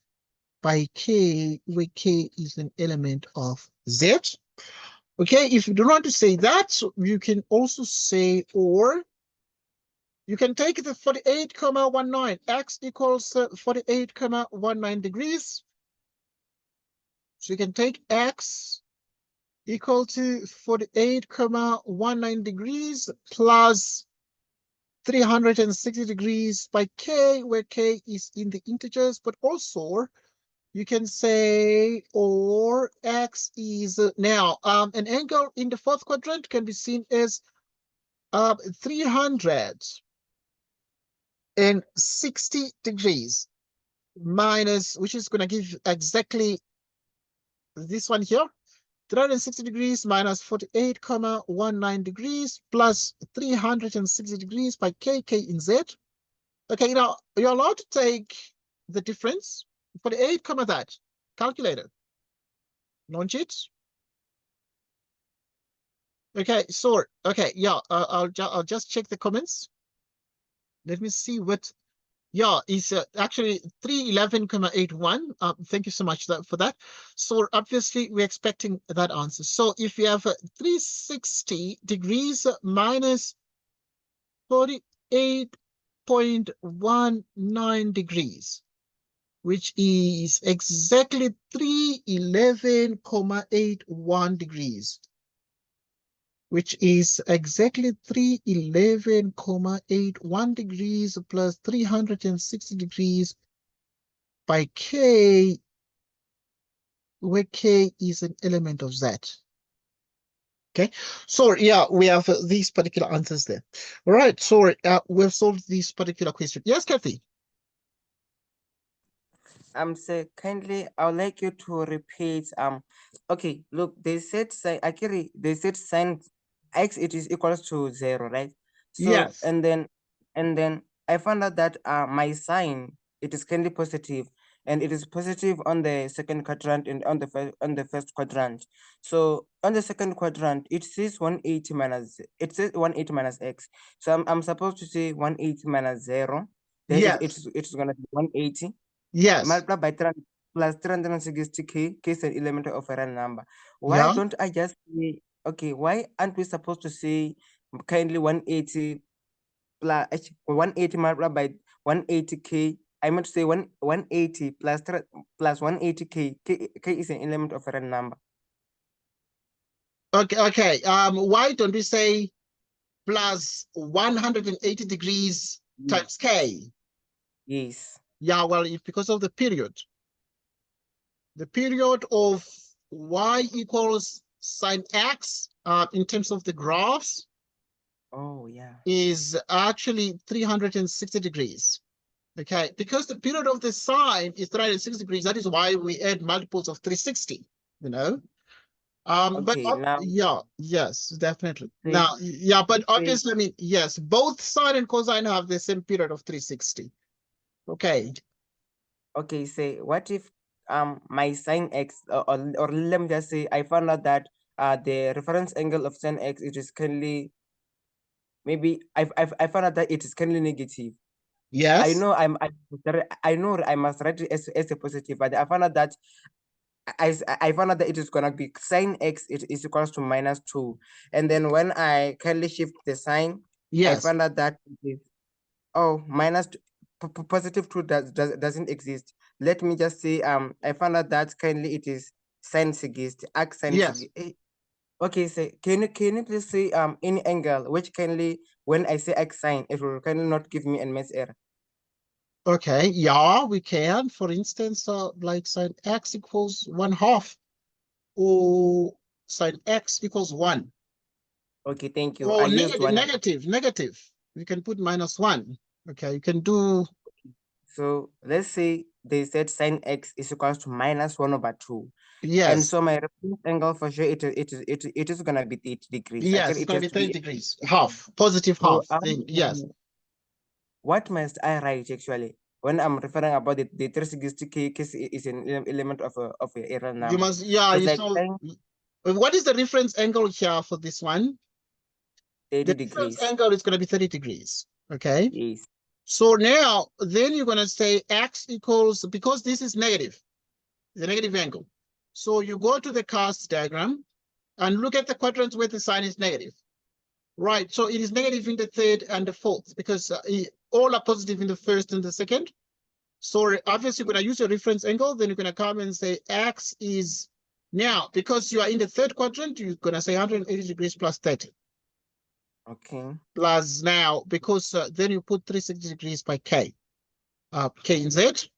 by k, where k is an element of z. Okay, if you don't want to say that, so you can also say, or you can take the 48,19, x equals 48,19 degrees. So you can take x equal to 48,19 degrees plus 360 degrees by k, where k is in the integers, but also you can say, or x is now an angle in the fourth quadrant can be seen as 360 degrees minus, which is going to give exactly this one here, 360 degrees minus 48,19 degrees plus 360 degrees by k in z. Okay, now you're allowed to take the difference. 48, that. Calculator. Launch it. Okay, so, okay, yeah, I'll just check the comments. Let me see what, yeah, is actually 311,81. Thank you so much for that. So obviously we're expecting that answer. So if you have 360 degrees minus 48,19 degrees, which is exactly 311,81 degrees, which is exactly 311,81 degrees plus 360 degrees by k, where k is an element of z. Okay, so yeah, we have these particular answers there. All right, so we've solved this particular question. Yes, Kathy. Sir, kindly, I would like you to repeat. Okay, look, they said actually they said sin x it is equals to 0, right? So Yes. and then I found out that my sign it is kindly positive, and it is positive on the second quadrant and on the first quadrant. So on the second quadrant, it says 180 minus x. So I'm supposed to say 180 minus 0. Then Yes. it's gonna be 180 Yes. multiplied by 300 plus 360k, k is an element of a real number. Why Yeah. don't I just say, okay, why aren't we supposed to say kindly 180 plus 180 multiplied by 180k? I meant to say 180 plus 180k, k is an element of a real number. Okay. Why don't we say plus 180 degrees times k? Yes. Yeah, well, because of the period. The period of y equals sine x in terms of the graphs Oh, yeah. is actually 360 degrees. Okay, because the period of the sine is 360 degrees, that is why we add multiples of 360, you know. Okay, now yeah, yes, definitely. say, Now, yeah, but say, obviously, I mean, yes, both sine and cosine have the same period of 360. Okay. okay, say what if my sine x or let me just say I found out that the reference angle of sine x it is currently maybe I found out that it is currently negative. Yes. I know I know I must write it as a positive, but I found out that I found out that it is gonna be sine x it is equals to -2, and then when I kindly shift the sign, I Yes. found out that it is positive 2 doesn't exist. Let me just say I found out that kindly it is sine sigist arc sine Yes. sigist. Okay, so can you please say any angle which kindly when I say x sine it will kindly not give me a mass error. Okay, yeah, we can. For instance, like sine x equals 1/2 or sine x equals 1. Okay, thank you. I Or used one. negative. You can put -1. Okay, you can do. So let's say they said sine x is equals to -1/2. Yes. And so my reference angle for sure it is gonna be 30 degrees. Yes, it's going to be 30 degrees. Half, positive half. So, Yes. what must I write actually when I'm referring about the 360k is an element of a real number? You must, yeah, you like saw. What is the reference angle here for this one? 30 The degrees. reference angle is going to be 30 degrees. Okay. Yes. So now, then you're going to say x equals, because this is negative, the negative angle. So you go to the cast diagram and look at the quadrants where the sign is negative. Right, so it is negative in the third and the fourth because all are positive in the first and the second. So obviously you're going to use your reference angle, then you're going to come and say x is, now because you are in the third quadrant, you're going to say 180 degrees plus 30. Okay. Plus now, because then you put 360 degrees by k. K in z.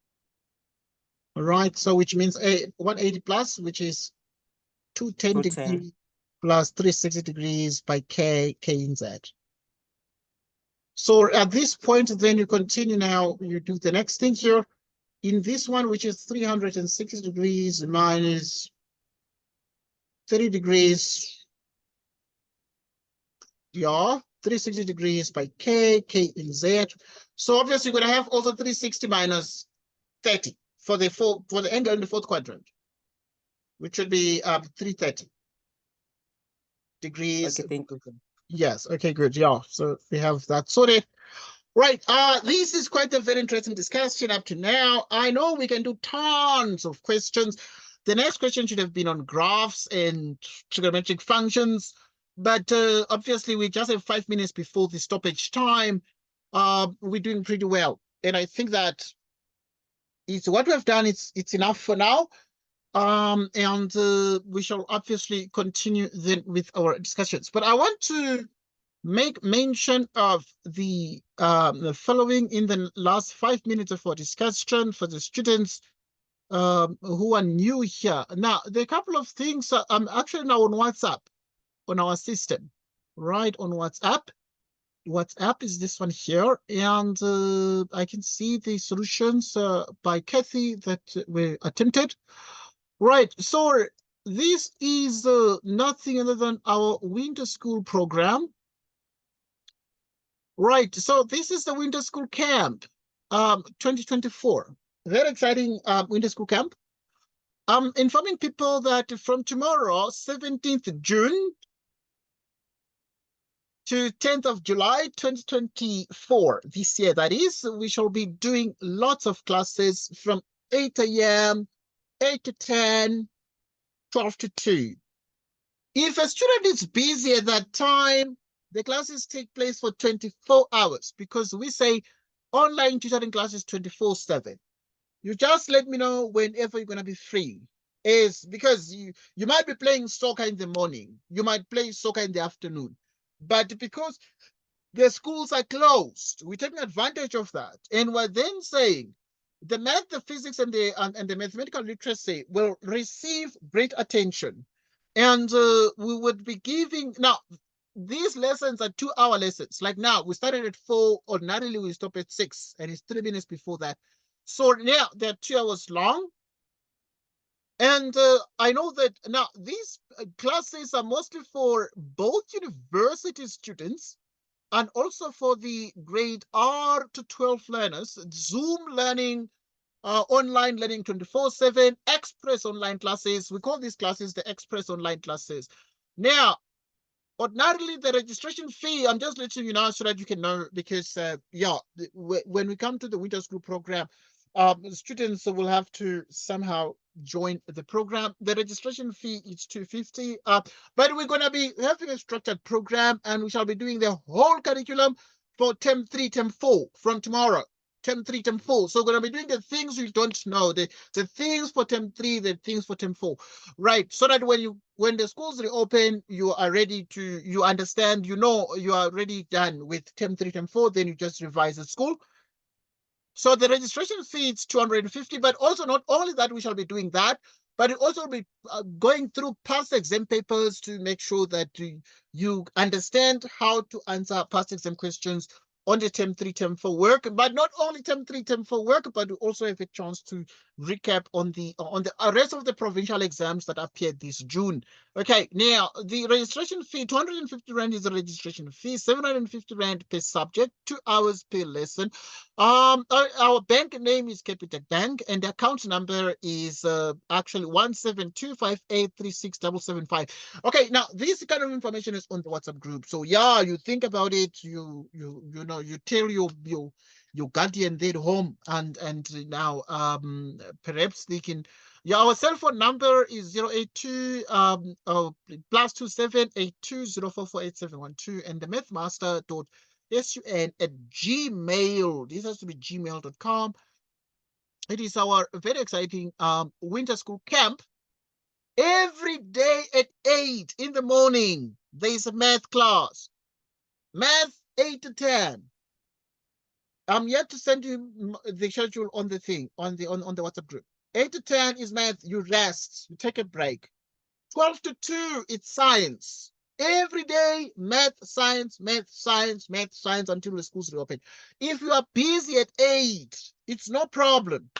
All right, so which means 180 plus, which is 210 degrees plus 360 degrees by k in z. So at this point, then you continue now, you do the next thing here. In this one, which is 360 degrees minus 30 degrees, yeah, 360 degrees by k in z. So obviously you're going to have also 360 minus 30 for the angle in the fourth quadrant, which would be 330 degrees. Okay, thank you. Yes, okay, good. Yeah, so we have that sorted. Right, this is quite a very interesting discussion up to now. I know we can do tons of questions. The next question should have been on graphs and trigonometric functions, but obviously we just have 5 minutes before the stoppage time. We're doing pretty well, and I think that it's what we have done. It's enough for now. And we shall obviously continue then with our discussions. But I want to make mention of the following in the last 5 minutes of our discussion for the students who are new here. Now, there are a couple of things. I'm actually now on WhatsApp. on our system, right, on WhatsApp. WhatsApp is this one here, and I can see the solutions by Kathy that were attempted. Right, so this is nothing other than our winter school program. Right, so this is the winter school camp 2024. Very exciting winter school camp. I'm informing people that from tomorrow, 17th June to 10th of July 2024, this year that is, we shall be doing lots of classes from 8 a.m., 8 to 10, 12 to 2. If a student is busy at that time, the classes take place for 24 hours because we say online tutoring classes 24/7. You just let me know whenever you're going to be free. Is because you might be playing soccer in the morning, you might play soccer in the afternoon, but because the schools are closed, we're taking advantage of that, and we're then saying the math, the physics, and the mathematical literacy will receive great attention, and we would be giving now. These lessons are 2-hour lessons. Like now, we started at 4. Ordinarily, we stop at 6, and it's 3 minutes before that. So now they're 2 hours long. And I know that now these classes are mostly for both university students and also for the grade R to 12 learners, Zoom learning, online learning 24/7, express online classes. We call these classes the express online classes. Now, ordinarily, the registration fee, I'm just letting you know so that you can know, because, yeah, when we come to the winter school program, students will have to somehow join the program. The registration fee is $250, but we're going to be having a structured program, and we shall be doing the whole curriculum for term 3, term 4 from tomorrow. Term 3, term 4. So we're going to be doing the things you don't know, the things for term 3, the things for term 4, right? So that when the schools reopen, you are ready to, you understand, you know, you are already done with term 3, term 4, then you just revise at school. So the registration fee is $250, but also not only that, we shall be doing that, but it also be going through past exam papers to make sure that you understand how to answer past exam questions on the term 3, term 4 work, but not only term 3, term 4 work, but you also have a chance to recap on the rest of the provincial exams that appeared this June. Okay, now the registration fee, 250 Rand is the registration fee, 750 Rand per subject, 2 hours per lesson. Our bank name is Capitec Bank, and the account number is actually 17258367775. Okay, now this kind of information is on the WhatsApp group. So yeah, you think about it, you know, you tell your guardian there at home, and now perhaps they can. Yeah, our cell phone number is 082 +2782044871, and the mathmaster.sun@gmail. This has to be gmail.com. It is our very exciting winter school camp. Every day at 8 in the morning, there is a math class. Math 8 to 10. I'm yet to send you the schedule on the thing, on the WhatsApp group. 8 to 10 is math, you rest, you take a break. 12 to 2, it's science. Every day, math, science, math, science, math, science until the schools reopen. If you are busy at 8, it's no problem.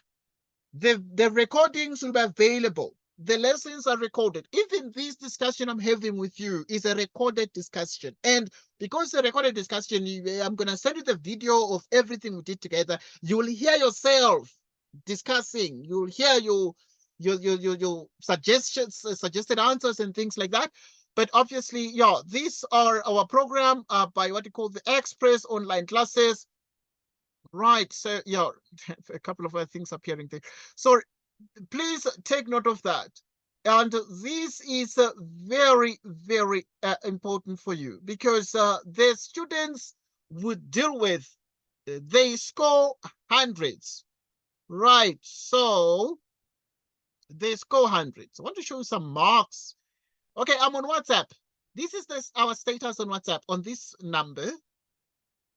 The recordings will be available. The lessons are recorded. Even this discussion I'm having with you is a recorded discussion. And because it's a recorded discussion, I'm going to send you the video of everything we did together. You will hear yourself discussing. You'll hear your suggestions, suggested answers and things like that. But obviously, yeah, these are our program by what you call the Express online classes. Right, so yeah, a couple of other things appearing there. So please take note of that. And this is very, very important for you, because the students would deal with, they score hundreds. Right, so they score hundreds. I want to show you some marks. Okay, I'm on WhatsApp. This is our status on WhatsApp on this number.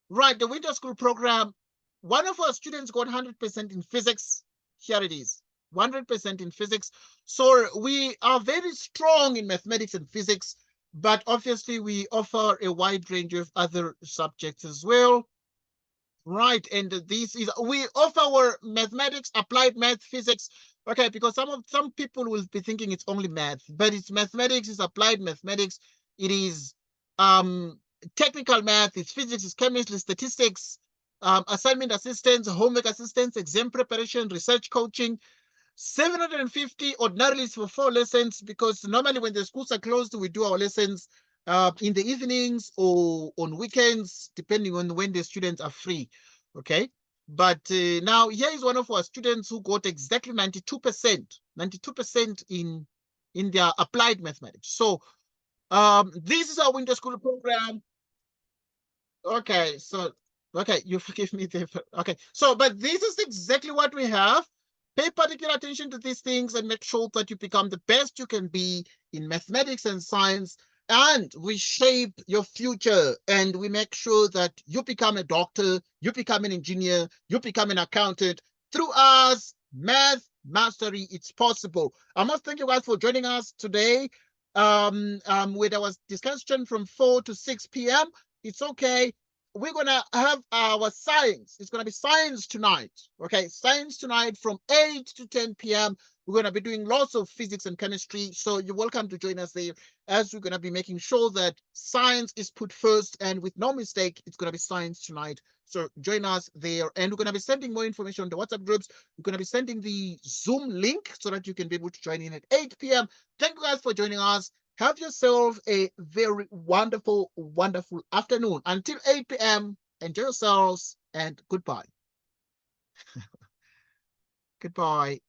Right, the winter school program. One of our students got 100% in physics. Here it is, 100% in physics. So we are very strong in mathematics and physics. but obviously we offer a wide range of other subjects as well. Right, and this is, we offer our mathematics, applied math, physics. Okay, because some people will be thinking it's only math, but it's mathematics, it's applied mathematics, it is technical math, it's physics, it's chemistry, statistics, assignment assistance, homework assistance, exam preparation, research coaching. 750 ordinarily is for 4 lessons, because normally when the schools are closed, we do our lessons in the evenings or on weekends, depending on when the students are free. Okay. But now here is one of our students who got exactly 92% in their applied mathematics. So this is our winter school program. Okay, so okay, you forgive me. Okay, so but this is exactly what we have. Pay particular attention to these things and make sure that you become the best you can be in mathematics and science. And we shape your future, and we make sure that you become a doctor, you become an engineer, you become an accountant. Through us, math mastery, it's possible. I must thank you guys for joining us today. With our discussion from 4 to 6 p.m. It's okay. We're gonna have our science. It's gonna be science tonight. Okay, science tonight from 8 to 10 p.m. We're gonna be doing lots of physics and chemistry. So you're welcome to join us there, as we're gonna be making sure that science is put first, and with no mistake, it's gonna be science tonight. So join us there, and we're gonna be sending more information on the WhatsApp groups. We're gonna be sending the Zoom link so that you can be able to join in at 8 p.m. Thank you guys for joining us. Have yourself a very wonderful, wonderful afternoon. Until 8 p.m., enjoy yourselves and goodbye. Goodbye.